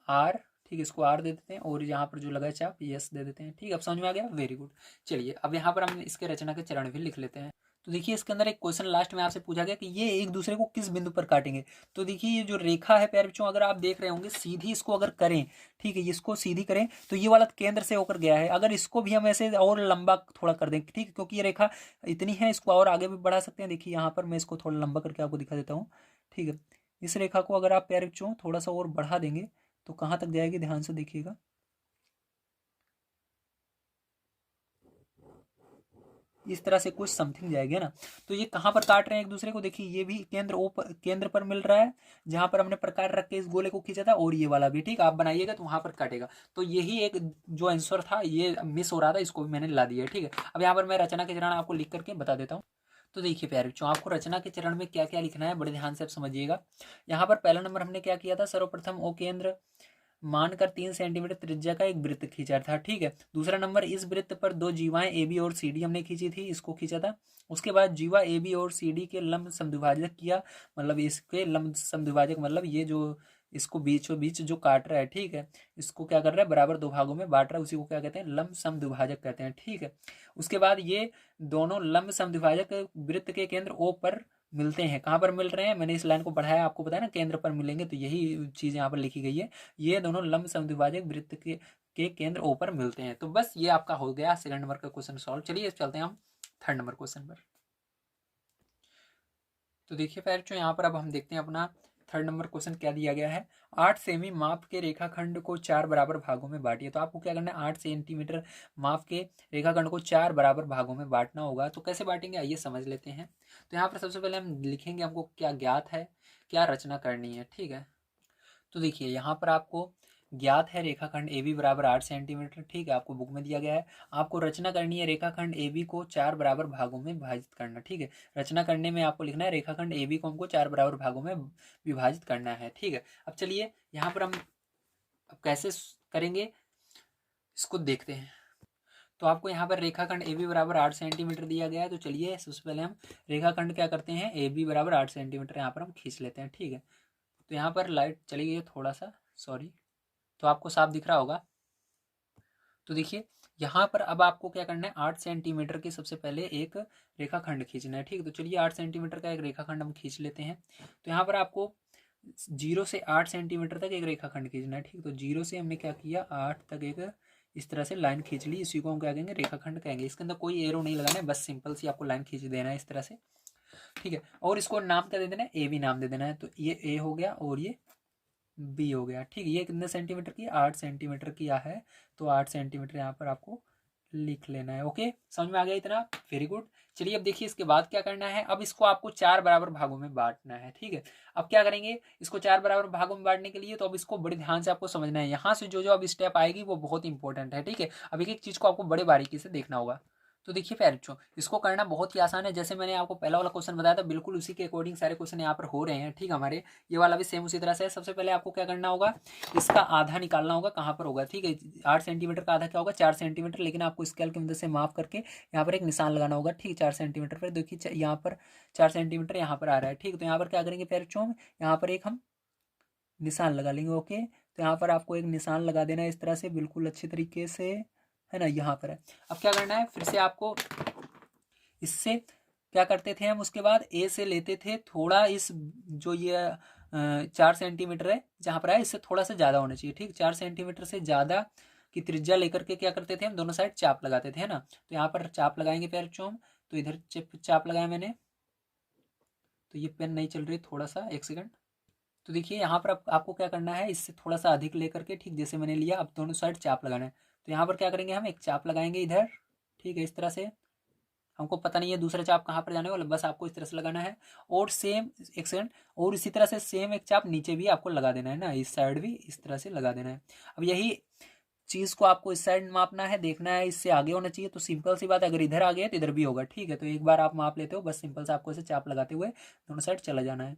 आर। ठीक है, इसको आर दे देते हैं, और यहाँ पर जो लगा है चाप यस दे देते हैं। ठीक है, अब समझ में आ गया, वेरी गुड। चलिए अब यहाँ पर हम इसके रचना के चरण भी लिख लेते हैं। तो देखिए इसके अंदर एक क्वेश्चन लास्ट में आपसे पूछा गया कि ये एक दूसरे को किस बिंदु पर काटेंगे। तो देखिए ये जो रेखा है प्यारे बच्चों, अगर आप देख रहे होंगे सीधी इसको अगर करें, ठीक है, इसको सीधी करें तो ये वाला केंद्र से होकर गया है। अगर इसको भी हम ऐसे और लंबा थोड़ा कर दें, ठीक है, क्योंकि ये रेखा इतनी है, इसको और आगे भी बढ़ा सकते हैं। देखिए यहाँ पर मैं इसको थोड़ा लंबा करके आपको दिखा देता हूँ। ठीक है, इस रेखा को अगर आप प्यारे बच्चों थोड़ा सा और बढ़ा देंगे तो कहाँ तक जाएगी, ध्यान से देखिएगा। इस तरह से कुछ समथिंग जाएगी ना। तो ये कहाँ पर काट रहे हैं एक दूसरे को, देखिए ये भी केंद्र पर मिल रहा है, जहां पर हमने प्रकार रख के इस गोले को खींचा था, और ये वाला भी। ठीक, आप बनाइएगा तो वहां पर काटेगा। तो यही एक जो आंसर था ये मिस हो रहा था, इसको भी मैंने ला दिया है। ठीक है, अब यहाँ पर मैं रचना के चरण आपको लिख करके बता देता हूँ। तो देखिए प्यारे बच्चों, आपको रचना के चरण में क्या क्या लिखना है बड़े ध्यान से आप समझिएगा। यहाँ पर पहला नंबर हमने क्या किया था, सर्वप्रथम ओ केंद्र मानकर 3 सेंटीमीटर त्रिज्या का एक वृत्त खींचा था, ठीक है। दूसरा नंबर, इस वृत्त पर दो जीवाएं ए बी और सी डी हमने खींची थी, इसको खींचा था। उसके बाद जीवा ए बी और सी डी के लंब समद्विभाजक किया, मतलब इसके लंब समद्विभाजक मतलब ये जो इसको बीचों बीच जो काट रहा है, ठीक है, इसको क्या कर रहा है, बराबर दो भागों में बांट रहा है, उसी को क्या कहते हैं, लंब समद्विभाजक कहते हैं, ठीक है। उसके बाद ये दोनों लंब समद्विभाजक वृत्त के केंद्र ओ पर मिलते हैं। कहाँ पर मिल रहे हैं, मैंने इस लाइन को पढ़ाया, आपको पता है ना, केंद्र पर मिलेंगे, तो यही चीज यहाँ पर लिखी गई है। ये दोनों लंब समद्विभाजक वृत्त के केंद्र ओ पर मिलते हैं। तो बस ये आपका हो गया सेकंड नंबर का क्वेश्चन सॉल्व। चलिए चलते हैं हम थर्ड नंबर क्वेश्चन पर। तो देखिए पैरचो, यहाँ पर अब हम देखते हैं अपना थर्ड नंबर क्वेश्चन क्या दिया गया है। 8 सेमी माप के रेखाखंड को 4 बराबर भागों में बांटिए। तो आपको क्या करना है, 8 सेंटीमीटर माप के रेखाखंड को 4 बराबर भागों में बांटना होगा। तो कैसे बांटेंगे, आइए समझ लेते हैं। तो यहाँ पर सबसे पहले हम लिखेंगे हमको क्या ज्ञात है, क्या रचना करनी है, ठीक है। तो देखिए यहाँ पर आपको ज्ञात है रेखाखंड ए बी बराबर 8 सेंटीमीटर, ठीक है, आपको बुक में दिया गया है। आपको रचना करनी है रेखाखंड ए बी को 4 बराबर भागों में विभाजित करना, ठीक है। रचना करने में आपको लिखना है रेखाखंड ए बी को हमको 4 बराबर भागों में विभाजित करना है, ठीक है। अब चलिए यहाँ पर हम अब कैसे करेंगे इसको देखते हैं। तो आपको यहाँ पर रेखाखंड ए बी बराबर 8 सेंटीमीटर दिया गया है। तो चलिए सबसे पहले हम रेखाखंड क्या करते हैं, ए बी बराबर 8 सेंटीमीटर यहाँ पर हम खींच लेते हैं, ठीक है। तो यहाँ पर लाइट चली गई है थोड़ा सा, सॉरी, तो आपको साफ दिख रहा होगा। तो देखिए यहाँ पर अब आपको क्या करना है, 8 सेंटीमीटर के सबसे पहले एक रेखाखंड खींचना है, ठीक है। तो चलिए 8 सेंटीमीटर का एक रेखाखंड हम खींच लेते हैं। तो यहाँ पर आपको 0 से 8 सेंटीमीटर तक एक रेखाखंड खींचना है, ठीक। तो 0 से हमने क्या किया, 8 तक एक इस तरह से लाइन खींच ली, इसी को हम क्या कहेंगे, रेखाखंड कहेंगे। इसके अंदर कोई एरो नहीं लगाना है, बस सिंपल सी आपको लाइन खींच देना है इस तरह से, ठीक है। और इसको नाम क्या दे देना है, ए बी नाम दे देना है। तो ये ए हो गया और ये बी हो गया, ठीक है। ये कितने सेंटीमीटर की, 8 सेंटीमीटर किया है। तो 8 सेंटीमीटर यहाँ पर आपको लिख लेना है। ओके, समझ में आ गया इतना, वेरी गुड। चलिए अब देखिए इसके बाद क्या करना है, अब इसको आपको 4 बराबर भागों में बांटना है, ठीक है। अब क्या करेंगे, इसको 4 बराबर भागों में बांटने के लिए, तो अब इसको बड़े ध्यान से आपको समझना है। यहाँ से जो जो अब स्टेप आएगी वो बहुत इंपॉर्टेंट है, ठीक है। अब एक एक चीज को आपको बड़े बारीकी से देखना होगा। तो देखिए प्यारे, इसको करना बहुत ही आसान है। जैसे मैंने आपको पहला वाला क्वेश्चन बताया था, बिल्कुल उसी के अकॉर्डिंग सारे क्वेश्चन यहाँ पर हो रहे हैं, ठीक है। हमारे ये वाला भी सेम उसी तरह से है। सबसे पहले आपको क्या करना होगा, इसका आधा निकालना होगा, कहाँ पर होगा, ठीक है। 8 सेंटीमीटर का आधा क्या होगा, 4 सेंटीमीटर, लेकिन आपको स्केल की मदद से माप करके यहाँ पर एक निशान लगाना होगा, ठीक है। 4 सेंटीमीटर पर देखिए यहाँ पर 4 सेंटीमीटर यहाँ पर आ रहा है, ठीक है। तो यहाँ पर क्या करेंगे प्यारे, यहाँ पर एक हम निशान लगा लेंगे, ओके। तो यहाँ पर आपको एक निशान लगा देना है इस तरह से, बिल्कुल अच्छे तरीके से, है ना, यहाँ पर है। अब क्या करना है, फिर से आपको इससे क्या करते थे हम, उसके बाद ए से लेते थे थोड़ा, इस जो ये 4 सेंटीमीटर है जहाँ पर है, इससे थोड़ा सा ज़्यादा होना चाहिए, ठीक। 4 सेंटीमीटर से ज़्यादा की त्रिज्या लेकर के क्या करते थे हम, दोनों साइड चाप लगाते थे, है ना। तो यहाँ पर चाप लगाएंगे पैर चोम, तो इधर चाप लगाया मैंने, तो ये पेन नहीं चल रही, थोड़ा सा एक सेकंड। तो देखिए यहाँ पर आपको क्या करना है, इससे थोड़ा सा अधिक लेकर के, ठीक, जैसे मैंने लिया, अब दोनों साइड चाप लगाना है। तो यहाँ पर क्या करेंगे, हम एक चाप लगाएंगे इधर, ठीक है, इस तरह से। हमको पता नहीं है दूसरा चाप कहाँ पर जाने वाला, बस आपको इस तरह से लगाना है। और सेम एक सेकंड, और इसी तरह से सेम एक चाप नीचे भी आपको लगा देना है ना, इस साइड भी इस तरह से लगा देना है। अब यही चीज को आपको इस साइड मापना है, देखना है इससे आगे होना चाहिए। तो सिंपल सी बात है, अगर इधर आ गया तो इधर भी होगा, ठीक है। तो एक बार आप माप लेते हो, बस सिंपल से आपको इसे चाप लगाते हुए दोनों साइड चला जाना है।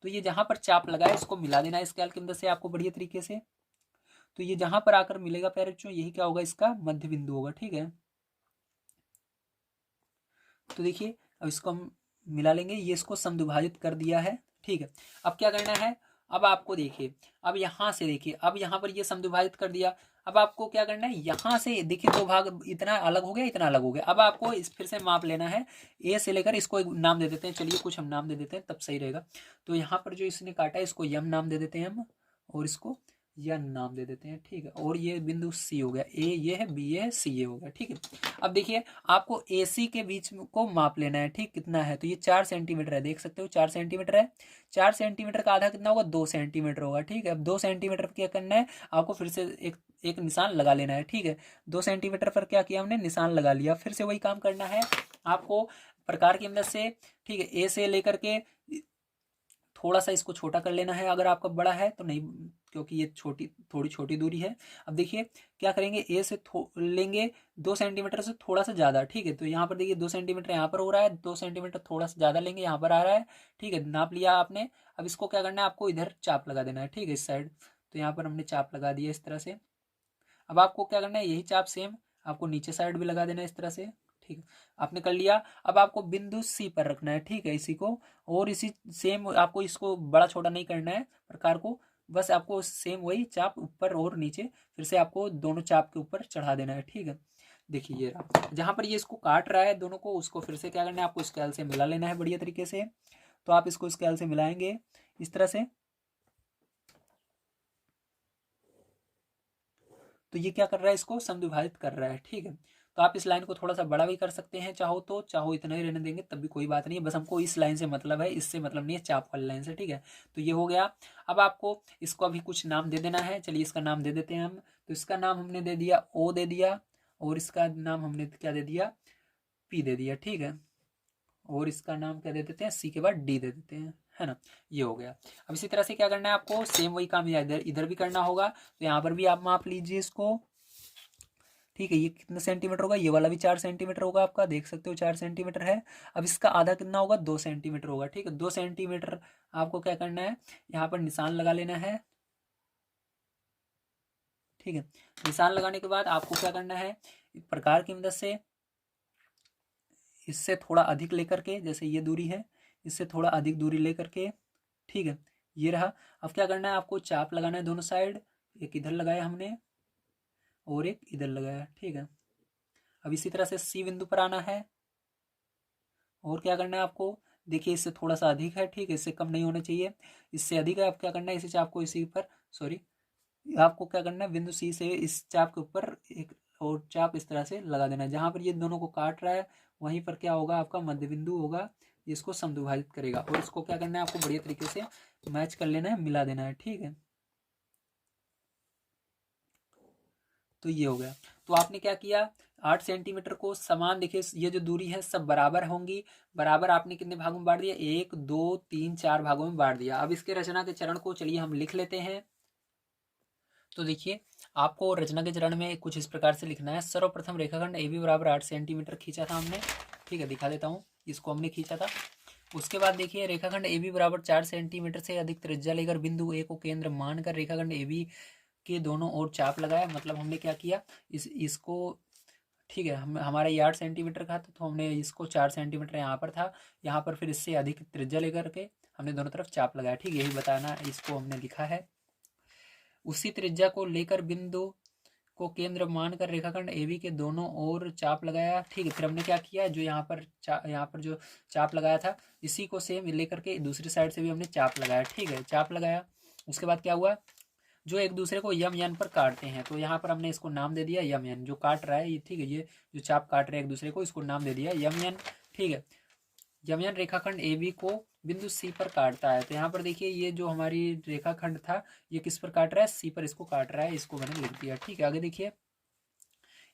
तो ये जहां पर चाप लगा है इसको मिला देना है स्केल की मदद से आपको बढ़िया तरीके से। तो ये जहां पर आकर मिलेगा प्यारे बच्चों, यही क्या होगा, इसका मध्य बिंदु होगा, ठीक है। तो देखिए अब इसको हम मिला लेंगे, ये इसको समद्विभाजित कर दिया है, ठीक है। अब क्या करना है, अब आपको देखिए, अब यहाँ से देखिए, अब यहाँ पर ये समद्विभाजित कर दिया। अब आपको क्या करना है, यहाँ से देखिए दो भाग, इतना अलग हो गया, इतना अलग हो गया। अब आपको इस फिर से माप लेना है, ए से लेकर, इसको एक नाम दे देते हैं, चलिए कुछ हम नाम दे देते हैं, तब सही रहेगा। तो यहाँ पर जो इसने काटा है, इसको यम नाम दे देते हैं हम, और इसको यह नाम दे देते हैं, ठीक है। और ये बिंदु सी हो गया, ए ये है, बी ये है, सी ये हो गया, ठीक है। अब देखिए आपको ए सी के बीच को माप लेना है, ठीक, कितना है, तो ये 4 सेंटीमीटर है, देख सकते हो 4 सेंटीमीटर है। 4 सेंटीमीटर का आधा कितना होगा, 2 सेंटीमीटर होगा, ठीक है। अब 2 सेंटीमीटर पर क्या करना है, आपको फिर से एक निशान लगा लेना है, ठीक है। 2 सेंटीमीटर पर क्या किया हमने, निशान लगा लिया। फिर से वही काम करना है आपको प्रकार की मदद से, ठीक है। ए से लेकर के थोड़ा सा इसको छोटा कर लेना है, अगर आपका बड़ा है तो नहीं, क्योंकि ये थोड़ी छोटी दूरी है। अब देखिए क्या करेंगे, ए से लेंगे 2 सेंटीमीटर से थोड़ा सा ज़्यादा, ठीक है। तो यहाँ पर देखिए 2 सेंटीमीटर यहाँ पर हो रहा है, 2 सेंटीमीटर थोड़ा सा ज़्यादा लेंगे, यहाँ पर आ रहा है, ठीक है। नाप लिया आपने। अब इसको क्या करना है, आपको इधर चाप लगा देना है, ठीक है, इस साइड। तो यहाँ पर हमने चाप लगा दिया इस तरह से। अब आपको क्या करना है, यही चाप सेम आपको नीचे साइड भी लगा देना है इस तरह से। ठीक है, आपने कर लिया। अब आपको बिंदु सी पर रखना है, ठीक है, इसी को। और इसी सेम आपको इसको बड़ा छोटा नहीं करना है प्रकार को, बस आपको सेम वही चाप ऊपर और नीचे फिर से आपको दोनों चाप के ऊपर चढ़ा देना है। ठीक है, देखिए ये रहा। जहां पर ये इसको काट रहा है दोनों को, उसको फिर से क्या करना है, आपको स्केल से मिला लेना है बढ़िया तरीके से। तो आप इसको स्केल से मिलाएंगे इस तरह से। तो ये क्या कर रहा है, इसको समद्विभाजित कर रहा है। ठीक है, तो आप इस लाइन को थोड़ा सा बड़ा भी कर सकते हैं चाहो तो, चाहो इतना ही रहने देंगे तब भी कोई बात नहीं है, बस हमको इस लाइन से मतलब है, इससे मतलब नहीं है चाप वाली लाइन से। ठीक है, तो ये हो गया। अब आपको इसको अभी कुछ नाम दे देना है, चलिए इसका नाम दे देते हैं हम। तो इसका नाम हमने दे दिया ओ दे दिया, और इसका नाम हमने क्या दे दिया, पी दे दिया। ठीक है, और इसका नाम क्या दे देते हैं, सी के बाद डी दे देते हैं, है ना। ये हो गया। अब इसी तरह से क्या करना है आपको, सेम वही काम इधर इधर भी करना होगा। तो यहाँ पर भी आप माप लीजिए इसको। ठीक है, ये कितना सेंटीमीटर होगा, ये वाला भी 4 सेंटीमीटर होगा आपका, देख सकते हो 4 सेंटीमीटर है। अब इसका आधा कितना होगा, 2 सेंटीमीटर होगा। ठीक है, 2 सेंटीमीटर आपको क्या करना है, यहाँ पर निशान लगा लेना है। ठीक है, निशान लगाने के बाद आपको क्या करना है, प्रकार की मदद से इससे थोड़ा अधिक लेकर के, जैसे ये दूरी है, इससे थोड़ा अधिक दूरी लेकर के, ठीक है, ये रहा। अब क्या करना है, आपको चाप लगाना है दोनों साइड, एक इधर लगाया हमने और एक इधर लगाया। ठीक है, अब इसी तरह से सी बिंदु पर आना है, और क्या करना है आपको, देखिए इससे थोड़ा सा अधिक है, ठीक है, इससे कम नहीं होना चाहिए, इससे अधिक है। आप क्या करना है, इसी चाप को इसी पर, सॉरी, आपको क्या करना है, बिंदु सी से इस चाप के ऊपर एक और चाप इस तरह से लगा देना है। जहां पर ये दोनों को काट रहा है वहीं पर क्या होगा, आपका मध्य बिंदु होगा, इसको समद्विभाजित करेगा। और इसको क्या करना है, आपको बढ़िया तरीके से मैच कर लेना है, मिला देना है। ठीक है, तो ये हो गया। तो आपने क्या किया, 8 सेंटीमीटर को समान, देखिए ये जो दूरी है सब बराबर होंगी, बराबर आपने कितने भागों में बांट दिया, 1 2 3 4 भागों में बांट दिया। अब इसके रचना के चरण को चलिए हम लिख लेते हैं। तो देखिए, आपको रचना के चरण में कुछ इस प्रकार से लिखना है। सर्वप्रथम रेखाखंड ए बी बराबर 8 सेंटीमीटर खींचा था हमने। ठीक है, दिखा देता हूँ, इसको हमने खींचा था। उसके बाद देखिए, रेखाखंड ए बी बराबर 4 सेंटीमीटर से अधिक त्रिज्या लेकर बिंदु ए को केंद्र मानकर रेखाखंड ए बी के दोनों ओर चाप लगाया। मतलब हमने क्या किया, इसको, ठीक है, हम हमारा ये 8 सेंटीमीटर का था, तो हमने इसको 4 सेंटीमीटर यहाँ पर था, यहाँ पर फिर इससे अधिक त्रिज्या लेकर के हमने दोनों तरफ चाप लगाया। ठीक है, यही बताना इसको हमने लिखा है। उसी त्रिज्या को लेकर बिंदु को केंद्र मानकर रेखाखंड एबी के दोनों ओर चाप लगाया। ठीक है, फिर हमने क्या किया, जो यहाँ पर जो चाप लगाया था, इसी को सेम लेकर के दूसरी साइड से भी हमने चाप लगाया। ठीक है, चाप लगाया। उसके बाद क्या हुआ, जो एक दूसरे को यम एन पर काटते हैं, तो यहाँ पर हमने इसको नाम दे दिया यम एन, जो काट रहा है ये। ठीक है, ये जो चाप काट रहे हैं एक दूसरे को, इसको नाम दे दिया यम एन। ठीक है, यमयन रेखाखंड ए बी को बिंदु सी पर काटता है। तो यहाँ पर देखिए, ये जो हमारी रेखाखंड था, ये किस पर काट रहा है, सी पर इसको काट रहा है, इसको मैंने लिख दिया। ठीक है, आगे देखिए,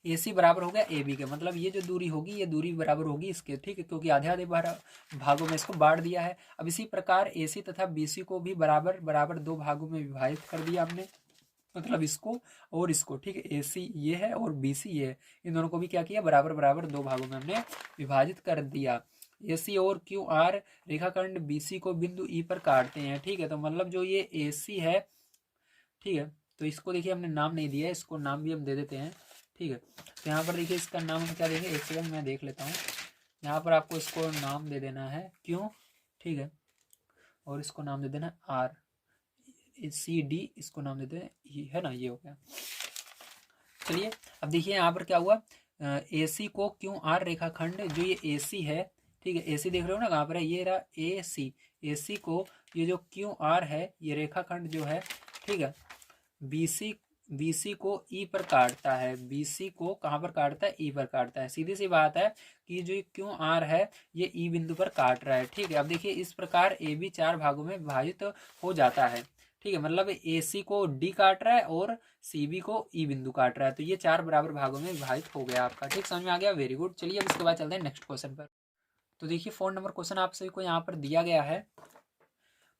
ए सी बराबर हो गया ए बी के, मतलब ये जो दूरी होगी, ये दूरी बराबर होगी इसके। ठीक है, क्योंकि आधे आधे भागों में इसको बांट दिया है। अब इसी प्रकार ए सी तथा बी सी को भी बराबर बराबर 2 भागों में विभाजित कर दिया हमने, मतलब इसको और इसको। ठीक है, ए सी ये है और बी सी ये है, इन दोनों को भी क्या किया, बराबर बराबर 2 भागों में हमने विभाजित कर दिया। ए सी और क्यू आर रेखाखंड बी सी को बिंदु ई पर काटते हैं। ठीक है, तो मतलब जो ये ए सी है, ठीक है, तो इसको देखिए हमने नाम नहीं दिया है, इसको नाम भी हम दे देते हैं। ठीक है, तो यहाँ पर देखिए इसका नाम हम क्या देंगे, एक सेकंड मैं देख लेता हूँ। यहाँ पर आपको इसको नाम दे देना है क्यों, ठीक है, और इसको नाम दे देना आर, सी डी इसको नाम देते हैं, है ना, ये हो गया। चलिए, अब देखिए यहाँ पर क्या हुआ, ए सी को क्यू आर रेखाखंड, जो ये ए सी है, ठीक है, ए सी देख रहे हो ना कहाँ पर है, ये रहा ए सी, ए सी को ये जो क्यू आर है, ये रेखाखंड जो है, ठीक है, बी सी को ई पर काटता है। बी सी को कहाँ पर काटता है, ई पर काटता है। सीधी सी बात है कि जो क्यू आर है, ये ई बिंदु पर काट रहा है। ठीक है, अब देखिए इस प्रकार ए बी 4 भागों में विभाजित हो जाता है। ठीक है, मतलब ए सी को डी काट रहा है और सी बी को ई बिंदु काट रहा है, तो ये 4 बराबर भागों में विभाजित हो गया आपका। ठीक, समझ में आ गया, वेरी गुड। चलिए अब इसके बाद चलते हैं नेक्स्ट क्वेश्चन पर। तो देखिए 4 नंबर क्वेश्चन आप सभी को यहाँ पर दिया गया है।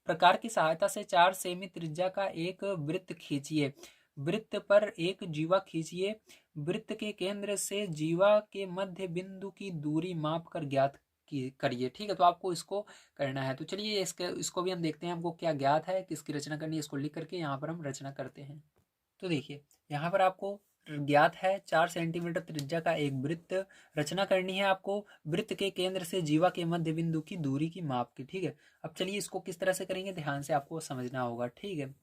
प्रकार की सहायता से 4 सेमी त्रिज्या का एक वृत्त खींचिए। वृत्त पर एक जीवा खींचिए। वृत्त के केंद्र से जीवा के मध्य बिंदु की दूरी माप कर ज्ञात करिए। ठीक है, तो आपको इसको करना है। तो चलिए इसको भी हम देखते हैं हमको क्या ज्ञात है, किसकी रचना करनी है, इसको लिख करके यहाँ पर हम रचना करते हैं। तो देखिए यहाँ पर आपको ज्ञात है 4 सेंटीमीटर त्रिज्या का एक वृत्त रचना करनी है आपको। वृत्त के केंद्र से जीवा के मध्य बिंदु की दूरी की माप की। ठीक है, अब चलिए इसको किस तरह से करेंगे, ध्यान से आपको समझना होगा। ठीक है,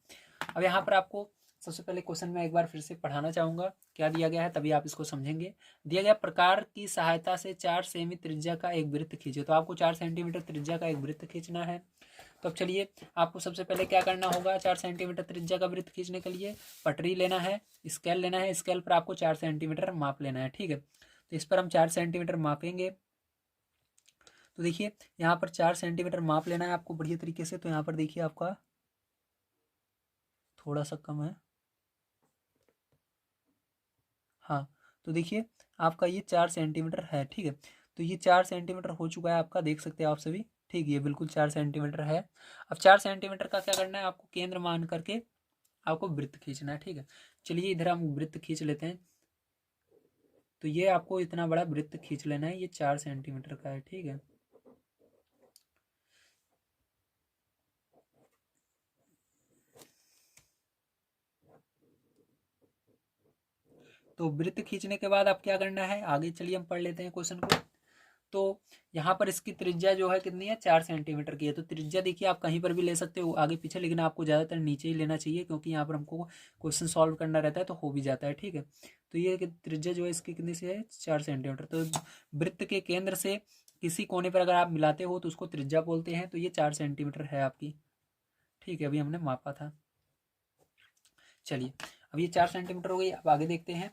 अब यहाँ पर आपको सबसे पहले क्वेश्चन में एक बार फिर से पढ़ाना चाहूंगा, क्या दिया गया है तभी आप इसको समझेंगे। दिया गया प्रकार की सहायता से 4 सेमी त्रिज्या का एक वृत्त खींचे। तो आपको 4 सेंटीमीटर त्रिज्या का एक वृत्त खींचना है। तो अब चलिए आपको सबसे पहले क्या करना होगा, 4 सेंटीमीटर त्रिज्या का वृत्त खींचने के लिए पटरी लेना है, स्केल लेना है, स्केल पर आपको 4 सेंटीमीटर माप लेना है। ठीक है, तो इस पर हम 4 सेंटीमीटर मापेंगे। तो देखिए यहाँ पर 4 सेंटीमीटर माप लेना है आपको बढ़िया तरीके से। तो यहाँ पर देखिए आपका थोड़ा सा कम है, हाँ। तो देखिए आपका ये 4 सेंटीमीटर है। ठीक है, तो ये 4 सेंटीमीटर हो चुका है आपका, देख सकते हैं आप सभी। ठीक, ये बिल्कुल 4 सेंटीमीटर है। अब 4 सेंटीमीटर का क्या करना है, आपको केंद्र मान करके आपको वृत्त खींचना है। ठीक है, चलिए इधर हम वृत्त खींच लेते हैं। तो ये आपको इतना बड़ा वृत्त खींच लेना है, ये 4 सेंटीमीटर का है। ठीक है, तो वृत्त खींचने के बाद आप क्या करना है, आगे चलिए हम पढ़ लेते हैं क्वेश्चन को। तो यहाँ पर इसकी त्रिज्या जो है कितनी है, 4 सेंटीमीटर की है। तो त्रिज्या देखिए आप कहीं पर भी ले सकते हो आगे पीछे, लेकिन आपको ज़्यादातर नीचे ही लेना चाहिए, क्योंकि यहाँ पर हमको क्वेश्चन सॉल्व करना रहता है तो हो भी जाता है। ठीक है, तो ये त्रिज्या जो है इसकी कितनी सी है, 4 सेंटीमीटर। तो वृत्त के केंद्र से किसी कोने पर अगर आप मिलाते हो तो उसको त्रिज्या बोलते हैं। तो ये 4 सेंटीमीटर है आपकी। ठीक है, अभी हमने मापा था। चलिए अब ये 4 सेंटीमीटर हो गई। अब आगे देखते हैं,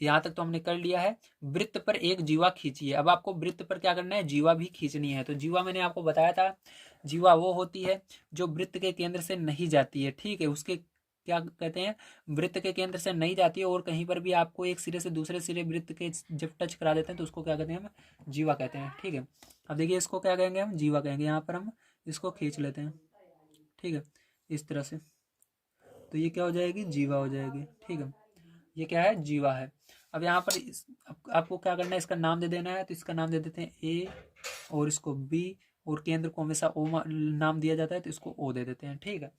यहाँ तक तो हमने कर लिया है। वृत्त पर एक जीवा खींचिए। अब आपको वृत्त पर क्या करना है, जीवा भी खींचनी है। तो जीवा मैंने आपको बताया था, जीवा वो होती है जो वृत्त के केंद्र से नहीं जाती है। ठीक है, उसके क्या कहते हैं, वृत्त के केंद्र से नहीं जाती है और कहीं पर भी आपको एक सिरे से दूसरे सिरे वृत्त के जब टच करा देते हैं तो उसको क्या कहते हैं, हम जीवा कहते हैं। ठीक है, अब देखिए इसको क्या कहेंगे, हम जीवा कहेंगे। यहाँ पर हम इसको खींच लेते हैं। ठीक है, इस तरह से। तो ये क्या हो जाएगी, जीवा हो जाएगी। ठीक है, ये क्या है, जीवा है। अब यहाँ पर आपको क्या करना है, इसका नाम दे देना है। तो इसका नाम दे देते हैं ए, और इसको बी, और केंद्र को हमेशा ओ नाम दिया जाता है तो इसको ओ दे देते हैं। ठीक है,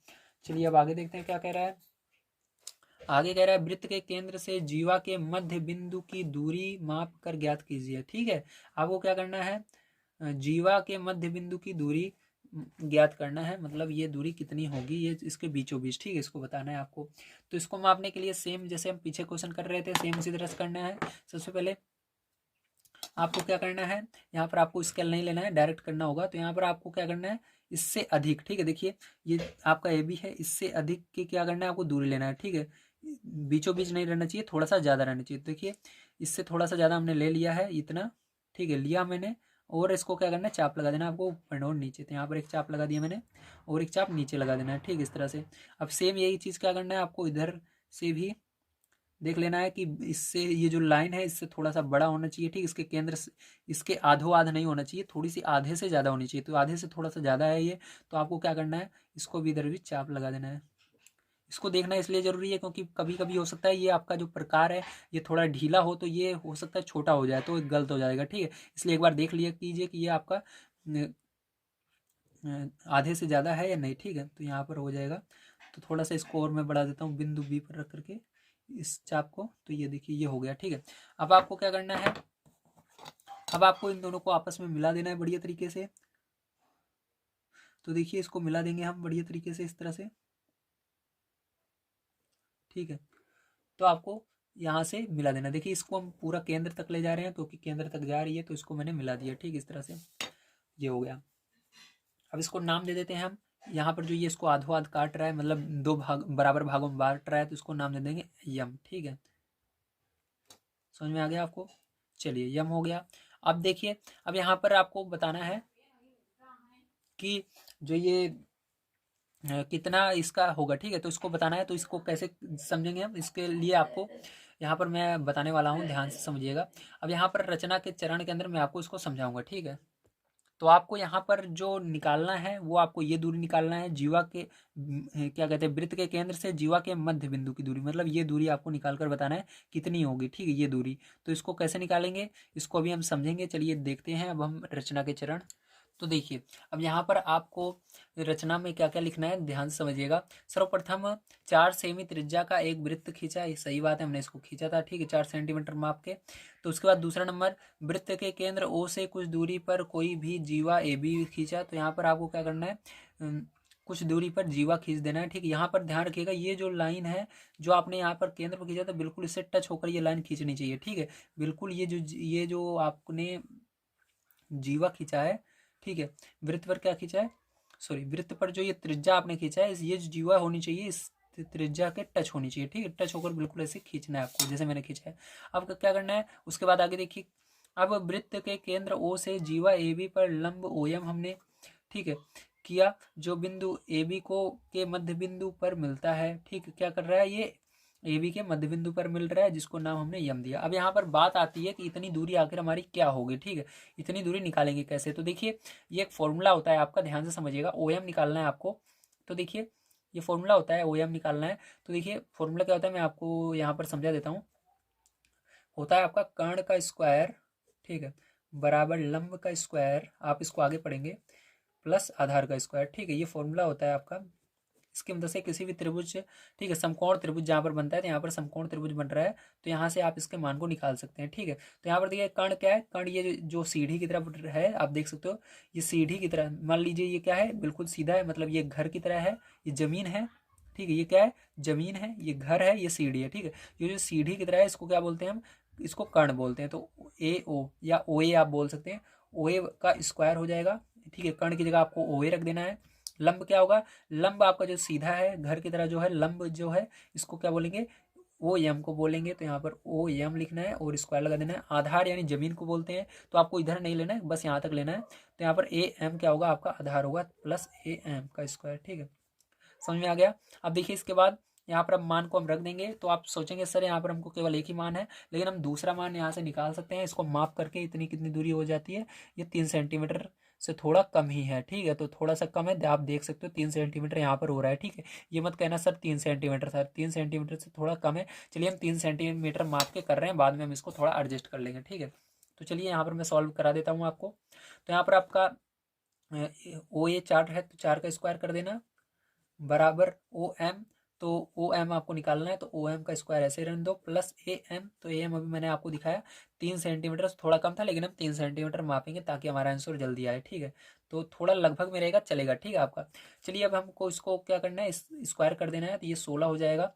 चलिए अब आगे देखते हैं क्या कह रहा है। आगे कह रहा है वृत्त के केंद्र से जीवा के मध्य बिंदु की दूरी माप कर ज्ञात कीजिए। ठीक है, आपको क्या करना है, जीवा के मध्य बिंदु की दूरी ज्ञात करना है, मतलब ये दूरी कितनी होगी, ये इसके बीचों बीच। ठीक है, इसको बताना है आपको। तो इसको मापने के लिए सेम जैसे हम पीछे क्वेश्चन कर रहे थे, सेम उसी तरह से करना है। सबसे पहले आपको क्या करना है, यहाँ पर आपको स्केल नहीं लेना है, डायरेक्ट करना होगा। तो यहाँ पर आपको क्या करना है, इससे अधिक। ठीक है, देखिए ये आपका ए बी है, इससे अधिक की क्या करना है, आपको दूरी लेना है। ठीक है, बीचों बीच नहीं रहना चाहिए, थोड़ा सा ज़्यादा रहना चाहिए। देखिए इससे थोड़ा सा ज़्यादा हमने ले लिया है, इतना। ठीक है, लिया मैंने, और इसको क्या करना है, चाप लगा देना है आपको ऊपर और नीचे। तो यहाँ पर एक चाप लगा दिया मैंने, और एक चाप नीचे लगा देना है। ठीक है, इस तरह से। अब सेम यही चीज़ क्या करना है आपको, इधर से भी देख लेना है कि इससे ये जो लाइन है इससे थोड़ा सा बड़ा होना चाहिए। ठीक, इसके केंद्र से इसके आधो आध नहीं होना चाहिए, थोड़ी सी आधे से ज़्यादा होनी चाहिए। तो आधे से थोड़ा सा ज़्यादा है ये, तो आपको क्या करना है, इसको भी इधर भी चाप लगा देना है। इसको देखना इसलिए ज़रूरी है क्योंकि कभी कभी हो सकता है ये आपका जो प्रकार है ये थोड़ा ढीला हो, तो ये हो सकता है छोटा हो जाए, तो गलत हो जाएगा। ठीक है, इसलिए एक बार देख लिया कीजिए कि ये आपका आधे से ज़्यादा है या नहीं। ठीक है, तो यहाँ पर हो जाएगा। तो थोड़ा सा इसको और मैं बढ़ा देता हूँ बिंदु बी पर रख करके इस चाप को। तो ये देखिए ये हो गया। ठीक है, अब आपको क्या करना है, अब आपको इन दोनों को आपस में मिला देना है बढ़िया तरीके से। तो देखिए इसको मिला देंगे हम बढ़िया तरीके से इस तरह से। ठीक है, तो आपको यहाँ से मिला देना। देखिए इसको हम पूरा केंद्र तक ले जा रहे हैं, क्योंकि केंद्र तक जा रही है तो इसको मैंने मिला दिया। ठीक, इस तरह से ये हो गया। अब इसको नाम दे देते हैं हम। यहाँ पर जो ये इसको आधो आध काट रहा है, मतलब दो भाग बराबर भागों में बांट रहा है, तो इसको नाम दे देंगे यम। ठीक है, समझ में आ गया आपको। चलिए यम हो गया। अब देखिए, अब यहाँ पर आपको बताना है कि जो ये कितना इसका होगा। ठीक है, तो इसको बताना है। तो इसको कैसे समझेंगे हम, इसके लिए आपको यहाँ पर मैं बताने वाला हूँ, ध्यान से समझिएगा। अब यहाँ पर रचना के चरण के अंदर मैं आपको इसको समझाऊंगा। ठीक है, तो आपको यहाँ पर जो निकालना है वो आपको ये दूरी निकालना है, जीवा के क्या कहते हैं, वृत्त के केंद्र से जीवा के मध्य बिंदु की दूरी, मतलब ये दूरी आपको निकाल कर बताना है कितनी होगी। ठीक है, ये दूरी। तो इसको कैसे निकालेंगे, इसको अभी हम समझेंगे। चलिए देखते हैं अब हम रचना के चरण। तो देखिए, अब यहाँ पर आपको रचना में क्या क्या लिखना है, ध्यान से समझिएगा। सर्वप्रथम 4 सेमी त्रिज्या का एक वृत्त खींचा, ये सही बात है, हमने इसको खींचा था। ठीक है, 4 सेंटीमीटर माप के। तो उसके बाद दूसरा नंबर, वृत्त के केंद्र ओ से कुछ दूरी पर कोई भी जीवा ए बी खींचा। तो यहाँ पर आपको क्या करना है, कुछ दूरी पर जीवा खींच देना है। ठीक है, यहाँ पर ध्यान रखिएगा, ये जो लाइन है जो आपने यहाँ पर केंद्र पर खींचा था, बिल्कुल इससे टच होकर ये लाइन खींचनी चाहिए। ठीक है, बिल्कुल ये जो आपने जीवा खींचा है, ठीक है, वृत्त पर क्या खींचा है, सॉरी, वृत्त पर जो ये त्रिज्या आपने खींचा है, ये जो जीवा होनी चाहिए इस त्रिज्या के टच होनी चाहिए। ठीक है, टच होकर बिल्कुल ऐसे खींचना है आपको, जैसे मैंने खींचा है। अब क्या करना है, उसके बाद आगे देखिए, अब वृत्त के केंद्र ओ से जीवा ए बी पर लंब ओ एम हमने, ठीक है, किया, जो बिंदु ए बी को के मध्य बिंदु पर मिलता है। ठीक है, क्या कर रहा है, ये ए बी के मध्य बिंदु पर मिल रहा है, जिसको नाम हमने यम दिया। अब यहाँ पर बात आती है कि इतनी दूरी आखिर हमारी क्या होगी। ठीक है, इतनी दूरी निकालेंगे कैसे, तो देखिए ये एक फॉर्मूला होता है आपका, ध्यान से समझिएगा। ओ एम निकालना है आपको। तो देखिए ये फॉर्मूला होता है, ओ एम निकालना है। तो देखिए फॉर्मूला क्या होता है, मैं आपको यहाँ पर समझा देता हूँ। होता है आपका कर्ण का स्क्वायर, ठीक है, बराबर लंब का स्क्वायर, आप इसको आगे पढ़ेंगे, प्लस आधार का स्क्वायर। ठीक है, ये फॉर्मूला होता है आपका। इसकी मदद से किसी भी त्रिभुज, ठीक है, समकोण त्रिभुज जहाँ पर बनता है, तो यहाँ पर समकोण त्रिभुज बन रहा है, तो यहाँ से आप इसके मान को निकाल सकते हैं। ठीक है, तो यहाँ पर देखिए कर्ण क्या है, कर्ण ये जो सीढ़ी की तरफ है, आप देख सकते हो, ये सीढ़ी की तरह मान लीजिए, ये क्या है, बिल्कुल सीधा है, मतलब ये घर की तरह है, ये जमीन है। ठीक है, ये क्या है, जमीन है, ये घर है, ये सीढ़ी है। ठीक है, ये जो सीढ़ी की तरह है, इसको क्या बोलते हैं हम, इसको कर्ण बोलते हैं। तो ए ओ या ओ ए आप बोल सकते हैं, ओ ए का स्क्वायर हो जाएगा। ठीक है, कर्ण की जगह आपको ओ ए रख देना है। लंब क्या होगा, लंब आपका जो सीधा है, घर की तरह जो है, लंब जो है, इसको क्या बोलेंगे, ओ एम को बोलेंगे। तो यहाँ पर ओ एम लिखना है और स्क्वायर लगा देना है। आधार यानी जमीन को बोलते हैं, तो आपको इधर नहीं लेना है, बस यहाँ तक लेना है। तो यहाँ पर ए एम क्या होगा, आपका आधार होगा, प्लस ए एम का स्क्वायर। ठीक है, समझ में आ गया। अब देखिए इसके बाद यहाँ पर अब मान को हम रख देंगे, तो आप सोचेंगे सर यहाँ पर हमको केवल एक ही मान है, लेकिन हम दूसरा मान यहाँ से निकाल सकते हैं। इसको माप करके इतनी कितनी दूरी हो जाती है, ये 3 सेंटीमीटर से थोड़ा कम ही है। ठीक है, तो थोड़ा सा कम है, आप देख सकते हो 3 सेंटीमीटर यहाँ पर हो रहा है। ठीक है, ये मत कहना सर 3 सेंटीमीटर, सर 3 सेंटीमीटर से थोड़ा कम है। चलिए हम 3 सेंटीमीटर माप के कर रहे हैं, बाद में हम इसको थोड़ा एडजस्ट कर लेंगे। ठीक है, तो चलिए यहाँ पर मैं सॉल्व करा देता हूँ आपको। तो यहाँ पर आपका ओ ए 4 है, तो 4 का स्क्वायर कर देना, बराबर ओ एम। तो ओ एम आपको निकालना है, तो ओ एम का स्क्वायर ऐसे रहने दो, प्लस ए एम। तो ए एम अभी मैंने आपको दिखाया 3 सेंटीमीटर से थोड़ा कम था, लेकिन हम 3 सेंटीमीटर मापेंगे ताकि हमारा आंसर जल्दी आए। ठीक है, तो थोड़ा लगभग में रहेगा, चलेगा। ठीक है आपका। चलिए अब हमको इसको क्या करना है, स्क्वायर कर देना है, तो ये 16 हो जाएगा,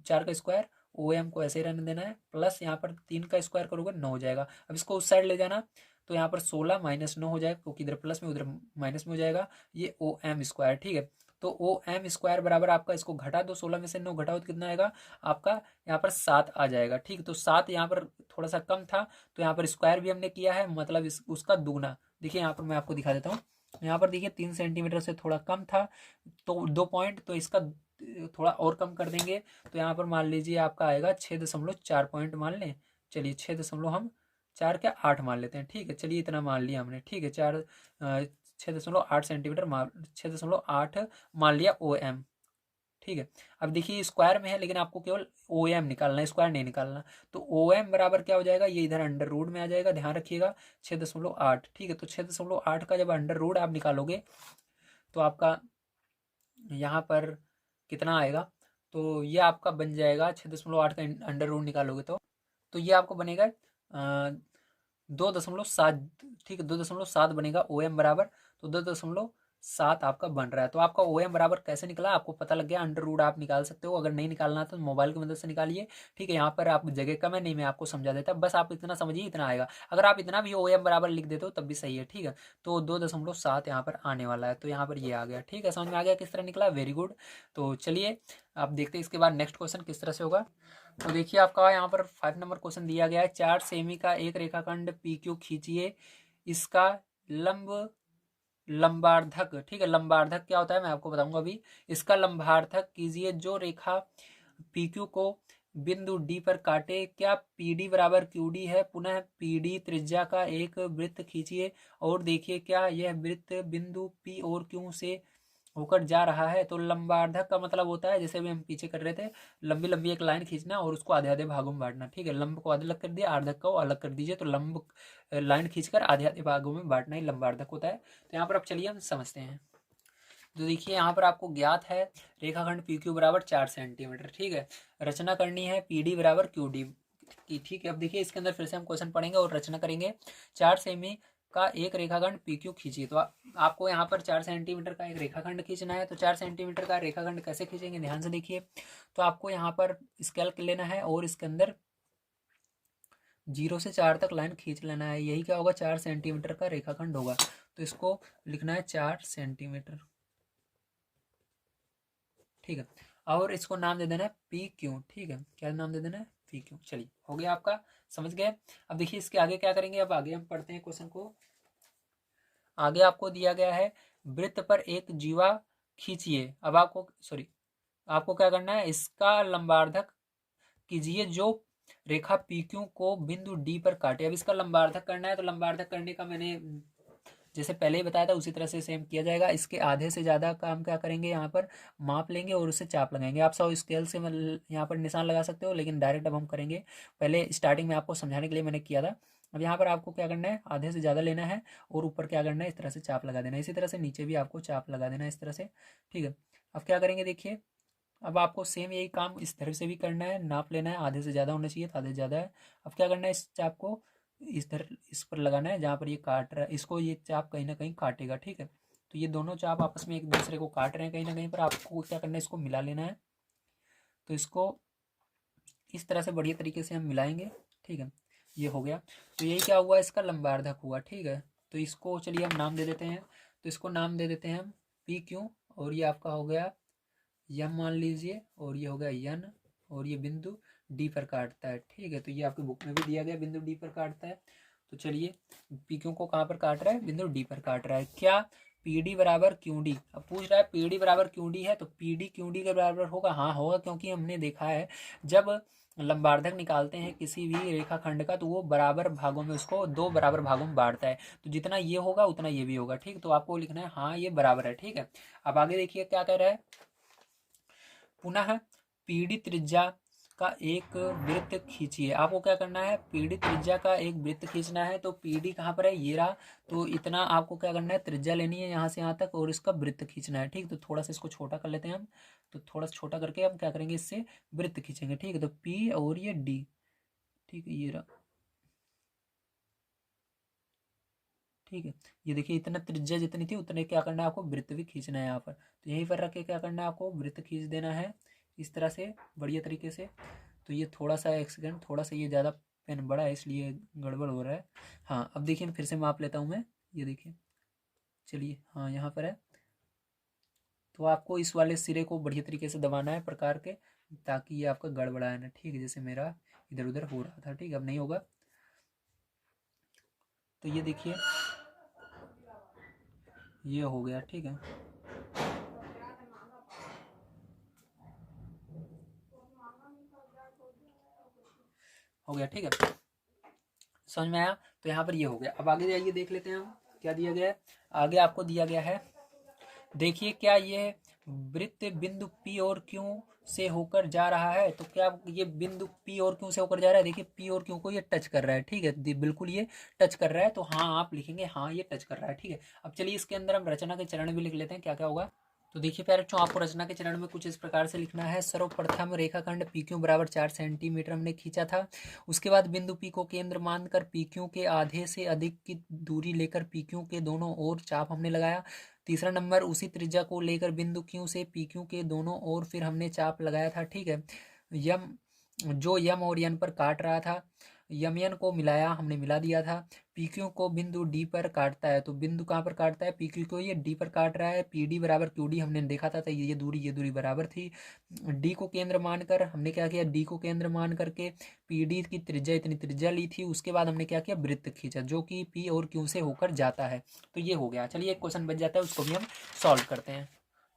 4 का स्क्वायर, ओ एम को ऐसे ही रहने देना है, प्लस यहाँ पर 3 का स्क्वायर करोगे 9 हो जाएगा। अब इसको उस साइड ले जाना, तो यहाँ पर 16 माइनस 9 हो जाएगा, क्योंकि इधर प्लस में उधर माइनस में हो जाएगा, ये ओ एम स्क्वायर। ठीक है, तो ओ एम स्क्वायर बराबर आपका, इसको घटा दो, 16 में से 9 घटाओ तो कितना आएगा आपका, यहाँ पर 7 आ जाएगा। ठीक, तो 7 यहाँ पर थोड़ा सा कम था, तो यहाँ पर स्क्वायर भी हमने किया है, मतलब उसका दुगना। देखिए यहाँ पर मैं आपको दिखा देता हूँ, यहाँ पर देखिए 3 सेंटीमीटर से थोड़ा कम था, तो 2 पॉइंट, तो इसका थोड़ा और कम कर देंगे, तो यहाँ पर मान लीजिए आपका आएगा 6.4 पॉइंट मान लें। चलिए 6 हम 4 क्या 8 मान लेते हैं। ठीक है, चलिए इतना मान लिया हमने। ठीक है, 6.8 सेंटीमीटर मान, 6.8 मान लिया ओ एम। ठीक है, अब देखिए स्क्वायर में है, लेकिन आपको केवल ओ एम निकालना है, स्क्वायर नहीं निकालना। तो ओ एम बराबर क्या हो जाएगा, ये इधर अंडर रूट में आ जाएगा, ध्यान रखिएगा, 6.8। ठीक है, तो 6.8 का जब अंडर रूट आप निकालोगे, तो आपका यहाँ पर कितना आएगा, तो ये आपका बन जाएगा 6.8 का अंडर रूट निकालोगे, तो ये आपको बनेगा 2.7। ठीक है, 2.7 बनेगा ओ एम बराबर, तो 2.7 आपका बन रहा है। तो आपका ओ एम बराबर कैसे निकला, आपको पता लग गया, अंडर रूट आप निकाल सकते हो, अगर नहीं निकालना तो मोबाइल की मदद से निकालिए। ठीक है, यहाँ पर आप जगह कम है, नहीं मैं आपको समझा देता, बस आप इतना समझिए, इतना आएगा। अगर आप इतना भी ओ एम बराबर लिख देते हो तब भी सही है। ठीक है, तो 2.7 यहाँ पर आने वाला है, तो यहाँ पर ये आ गया। ठीक है, समझ में आ गया किस तरह निकला, वेरी गुड। तो चलिए आप देखते हैं इसके बाद नेक्स्ट क्वेश्चन किस तरह से होगा। तो देखिए आपका यहाँ पर 5 नंबर क्वेश्चन दिया गया है, 4 सेमी का एक रेखाखंड पी क्यू खींचिए, इसका लंबार्धक। ठीक है, लंबार्धक क्या होता है मैं आपको बताऊंगा अभी। इसका लंबार्धक कीजिए, जो रेखा पी क्यू को बिंदु डी पर काटे। क्या पी डी बराबर क्यू डी है? पुनः पी डी त्रिज्या का एक वृत्त खींचिए और देखिए क्या यह वृत्त बिंदु पी और क्यू से होकर जा रहा है। तो लंबार्धक का मतलब होता है, जैसे भी हम पीछे कर रहे थे, लंबी लंबी एक लाइन खींचना और उसको आधे आधे भागों में बांटना। ठीक है, लंब को अलग कर दिया, आर्धक को अलग कर दीजिए, तो लंब लाइन खींचकर आधे आधे भागों में बांटना ही लंबार्धक होता है। तो यहाँ पर अब चलिए हम समझते हैं। तो देखिए यहाँ पर आपको ज्ञात है रेखाखंड पी क्यू बराबर 4 सेंटीमीटर। ठीक है, रचना करनी है पी डी बराबर क्यू डी की। ठीक है, अब देखिए इसके अंदर फिर से हम क्वेश्चन पढ़ेंगे और रचना करेंगे। 4 सेमी का एक रेखाखंड पी क्यू खींचिए। तो आपको यहाँ पर 4 सेंटीमीटर का एक रेखाखंड खींचना है। तो 4 सेंटीमीटर का रेखाखंड कैसे खींचेंगे, ध्यान से देखिए। तो आपको यहाँ पर स्केल लेना है और इसके अंदर 0 से 4 तक लाइन खींच लेना है। यही क्या होगा, 4 सेंटीमीटर का रेखाखंड होगा। तो इसको लिखना है 4 सेंटीमीटर। ठीक है, और इसको नाम दे देना है पी क्यू। ठीक है, क्या नाम दे देना है, पी क्यू। चलिए हो गया आपका, समझ गए। अब देखिए इसके आगे क्या करेंगे, अब आगे हम पढ़ते हैं क्वेश्चन को। आगे आपको दिया गया है वृत्त पर एक जीवा खींचिए। अब आपको क्या करना है, इसका लंबार्धक कीजिए जो रेखा पी क्यू को बिंदु डी पर काटे। अब इसका लंबार्धक करना है, तो लंबार्धक करने का मैंने जैसे पहले ही बताया था उसी तरह से सेम किया जाएगा। इसके आधे से ज़्यादा का हम क्या करेंगे, यहाँ पर माप लेंगे और उससे चाप लगाएंगे। आप सब स्केल से यहाँ पर निशान लगा सकते हो, लेकिन डायरेक्ट अब हम करेंगे। पहले स्टार्टिंग में आपको समझाने के लिए मैंने किया था। अब यहाँ पर आपको क्या करना है, आधे से ज़्यादा लेना है और ऊपर क्या करना है, इस तरह से चाप लगा देना है। इसी तरह से नीचे भी आपको चाप लगा देना है, इस तरह से। ठीक है, अब क्या करेंगे देखिए, अब आपको सेम यही काम इस तरफ से भी करना है। नाप लेना है, आधे से ज़्यादा होना चाहिए, तो आधे से ज़्यादा है। अब क्या करना है, इस चाप को इस पर लगाना है जहाँ पर ये काट रहा है, इसको ये चाप कहीं ना कहीं काटेगा। ठीक है, तो ये दोनों चाप आपस में एक दूसरे को काट रहे हैं कहीं ना कहीं पर। आपको क्या करना है, इसको मिला लेना है। तो इसको इस तरह से बढ़िया तरीके से हम मिलाएंगे। ठीक है, ये हो गया। तो यही क्या हुआ, इसका लंबार्धक हुआ। ठीक है, तो इसको चलिए हम नाम दे देते हैं। तो इसको नाम दे देते हैं हम पी क्यू, और ये आपका हो गया यम मान लीजिए, और ये हो गया यन, और ये बिंदु डी पर काटता है। ठीक है, तो ये आपकी बुक में भी दिया गया, बिंदु डी पर काटता है। तो चलिए पी क्यू को कहाँ पर काट रहा है, बिंदु डी पर काट रहा है। क्या पी डी बराबर क्यू डी, अब पूछ रहा है पी डी बराबर क्यू डी है, तो पी डी क्यू डी के बराबर होगा। हाँ होगा, क्योंकि हमने देखा है जब लंबार्धक निकालते हैं किसी भी रेखाखंड का, तो वो बराबर भागों में, उसको 2 बराबर भागों में बांटता है। तो जितना ये होगा उतना ये भी होगा। ठीक, तो आपको लिखना है हाँ ये बराबर है। ठीक है, अब आगे देखिए क्या कह रहा है, पुनः पीढ़ी त्रिज्या का एक वृत्त खींचिए। आपको क्या करना है, पीढ़ी त्रिज्या का एक वृत्त खींचना है। तो पीढ़ी कहाँ पर है, ये रहा। तो इतना आपको क्या करना है, त्रिज्या लेनी है यहाँ से यहाँ तक, और इसका वृत्त खींचना है। ठीक, तो थोड़ा सा इसको छोटा कर लेते हैं हम। तो थोड़ा सा छोटा करके हम क्या करेंगे, इससे वृत्त खींचेंगे। ठीक है, तो पी और ये डी। ठीक है, ये रहा। ठीक है, ये देखिए इतना त्रिज्या जितनी थी उतने क्या करना है, आपको वृत्त भी खींचना है यहाँ पर। तो यहीं पर रख के क्या करना है, आपको वृत्त खींच देना है इस तरह से बढ़िया तरीके से। तो ये थोड़ा सा, एक सेकेंड, थोड़ा सा ये ज़्यादा पेन बड़ा है इसलिए गड़बड़ हो रहा है। हाँ अब देखिए फिर से माप लेता हूँ मैं, ये देखिए, चलिए हाँ यहाँ पर है। तो आपको इस वाले सिरे को बढ़िया तरीके से दबाना है प्रकार के, ताकि ये आपका गड़बड़ाए ना। ठीक है, जैसे मेरा इधर उधर हो रहा था। ठीक है, अब नहीं होगा। तो ये देखिए ये हो गया। ठीक है, हो गया। ठीक है, समझ में आया। तो यहाँ पर ये हो गया। अब आगे जाइए, देख लेते हैं हम क्या दिया गया है। आगे आपको दिया गया है, देखिए क्या ये वृत्त बिंदु पी और क्यू से होकर जा रहा है। तो क्या ये बिंदु पी और क्यू से होकर जा रहा है, देखिए पी और क्यू को ये टच कर रहा है। ठीक है, बिल्कुल ये टच कर रहा है। तो हाँ आप लिखेंगे हाँ ये टच कर रहा है। ठीक है, अब चलिए इसके अंदर हम रचना के चरण भी लिख लेते हैं, क्या क्या होगा। तो देखिए प्यारे बच्चों, आपको रचना के चरण में कुछ इस प्रकार से लिखना है। सर्वप्रथम रेखाखंड पी क्यू बराबर 4 सेंटीमीटर हमने खींचा था। उसके बाद बिंदु पी को केंद्र मानकर पी क्यू के आधे से अधिक की दूरी लेकर पी क्यू के दोनों ओर चाप हमने लगाया। तीसरा नंबर, उसी त्रिज्या को लेकर बिंदु क्यू से पी क्यू के दोनों ओर फिर हमने चाप लगाया था। ठीक है, यम जो यम और यन पर काट रहा था, यम यन को मिलाया, हमने मिला दिया था। पी क्यू को बिंदु डी पर काटता है, तो बिंदु कहाँ पर काटता है, पी क्यू को ये डी पर काट रहा है। पी डी बराबर क्यू डी हमने देखा था, तो ये दूरी बराबर थी। डी को केंद्र मानकर हमने क्या किया, डी को केंद्र मान करके पी डी की त्रिज्या इतनी त्रिज्या ली थी। उसके बाद हमने क्या किया, वृत्त खींचा जो कि पी और क्यू से होकर जाता है। तो ये हो गया। चलिए एक क्वेश्चन बच जाता है, उसको भी हम सॉल्व करते हैं।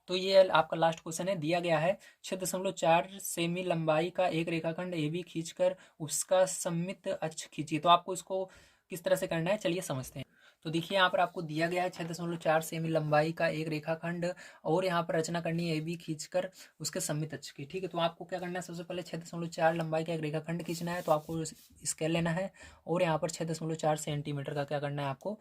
तो ये आपका लास्ट क्वेश्चन है। दिया गया है 6.4 सेमी लंबाई का एक रेखाखंड ए बी खींचकर उसका सममित अक्ष खींचिए। तो आपको इसको किस तरह से करना है, चलिए समझते हैं। तो देखिए यहाँ पर आपको दिया गया है 6.4 सेमी लंबाई का एक रेखाखंड और यहाँ पर रचना करनी है ए बी खींचकर उसके सममित अक्ष की। ठीक है, तो आपको क्या करना है, सबसे पहले 6.4 लंबाई का एक रेखाखंड खींचना है। तो आपको स्केल लेना है और यहाँ पर 6.4 सेंटीमीटर का क्या करना है आपको,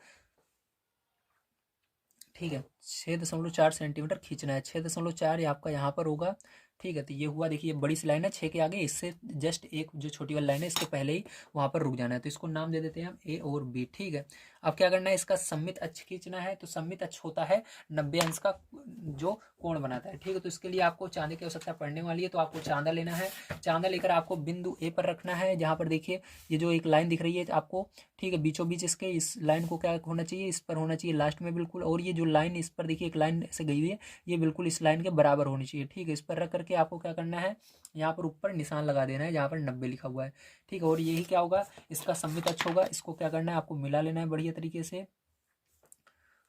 ठीक है, 6.4 सेंटीमीटर खींचना है। 6.4 ये आपका यहाँ पर होगा। ठीक है, तो ये हुआ। देखिए बड़ी सी लाइन है 6 के आगे, इससे जस्ट एक जो छोटी वाली लाइन है इसके पहले ही वहाँ पर रुक जाना है। तो इसको नाम दे देते हैं हम ए और बी। ठीक है, अब क्या करना है, इसका सममित अक्ष खींचना है। तो सममित अक्ष होता है 90 अंश का जो कोण बनाता है। ठीक है, तो इसके लिए आपको चांदे की आवश्यकता पड़ने वाली है। तो आपको चांदा लेना है। चांदा लेकर आपको बिंदु ए पर रखना है, जहाँ पर देखिए ये जो एक लाइन दिख रही है आपको, ठीक है, बीचों बीच इसके इस लाइन को क्या होना चाहिए, इस पर होना चाहिए लास्ट में बिल्कुल। और ये जो लाइन इस पर देखिए एक लाइन ऐसे गई हुई है, ये बिल्कुल इस लाइन के बराबर होनी चाहिए। ठीक है, इस पर रख करके आपको क्या करना है, यहाँ पर ऊपर निशान लगा देना है जहाँ पर 90 लिखा हुआ है। ठीक है, और यही क्या होगा, इसका सममित अक्ष होगा। इसको क्या करना है, आपको मिला लेना है बढ़िया तरीके से।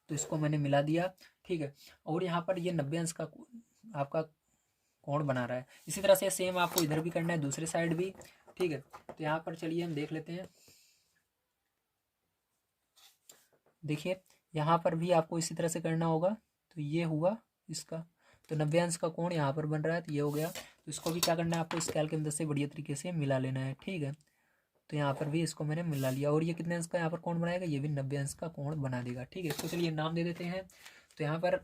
तो इसको मैंने मिला दिया। ठीक है, और यहाँ पर ये 90 अंश का आपका कोण बना रहा है। इसी तरह से सेम आपको इधर भी करना है, दूसरे साइड भी। ठीक है, तो यहाँ पर चलिए हम देख लेते हैं। देखिए यहाँ पर भी आपको इसी तरह से करना होगा। तो ये हुआ इसका, तो 90 अंश का कोण यहाँ पर बन रहा है, तो ये हो गया। तो इसको भी क्या करना है, आपको स्केल की मदद से बढ़िया तरीके से मिला लेना है। ठीक है, तो यहाँ पर भी इसको मैंने मिला लिया। और ये कितने अंश का यहाँ पर कोण बनाएगा, ये भी 90 अंश का कोण बना देगा। ठीक है, इसको चलिए नाम दे देते हैं। तो यहाँ पर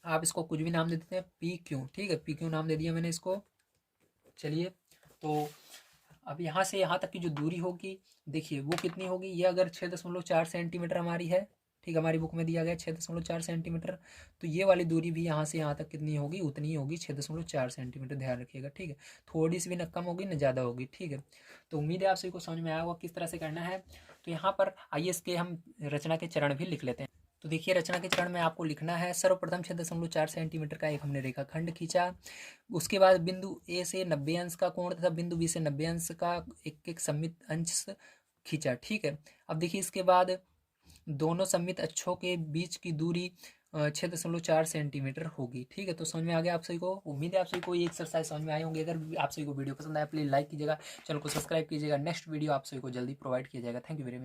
आप इसको कुछ भी नाम दे देते हैं, पी क्यू। ठीक है, पी क्यू नाम दे दिया मैंने इसको। चलिए, तो अब यहाँ से यहाँ तक की जो दूरी होगी, देखिए वो कितनी होगी, ये अगर 6.4 सेंटीमीटर हमारी है, ठीक, हमारी बुक में दिया गया 6.4 सेंटीमीटर, तो ये वाली दूरी भी यहाँ से यहाँ तक कितनी होगी, उतनी ही होगी, 6.4 सेंटीमीटर। ध्यान रखिएगा। ठीक है, थोड़ी सी भी न कम होगी न ज़्यादा होगी। ठीक है, तो उम्मीद है आप सभी को समझ में आया होगा किस तरह से करना है। तो यहाँ पर आइए इसके हम रचना के चरण भी लिख लेते हैं। तो देखिए रचना के चरण में आपको लिखना है, सर्वप्रथम 6.4 सेंटीमीटर का एक हमने रेखाखंड खींचा। उसके बाद बिंदु ए से 90 अंश का कोण तथा बिंदु बी से 90 अंश का एक एक सममित अंश खींचा। ठीक है, अब देखिए इसके बाद दोनों सममित अक्षों के बीच की दूरी 6.4 सेंटीमीटर होगी। ठीक है, तो समझ में आ गया आप सभी को। उम्मीद है आप सभी को ये एक्सरसाइज समझ में आए होंगे। अगर आप सभी को वीडियो पसंद आया प्लीज लाइक कीजिएगा, चैनल को सब्सक्राइब कीजिएगा। नेक्स्ट वीडियो आप सभी को जल्दी प्रोवाइड किया जाएगा। Thank you very much.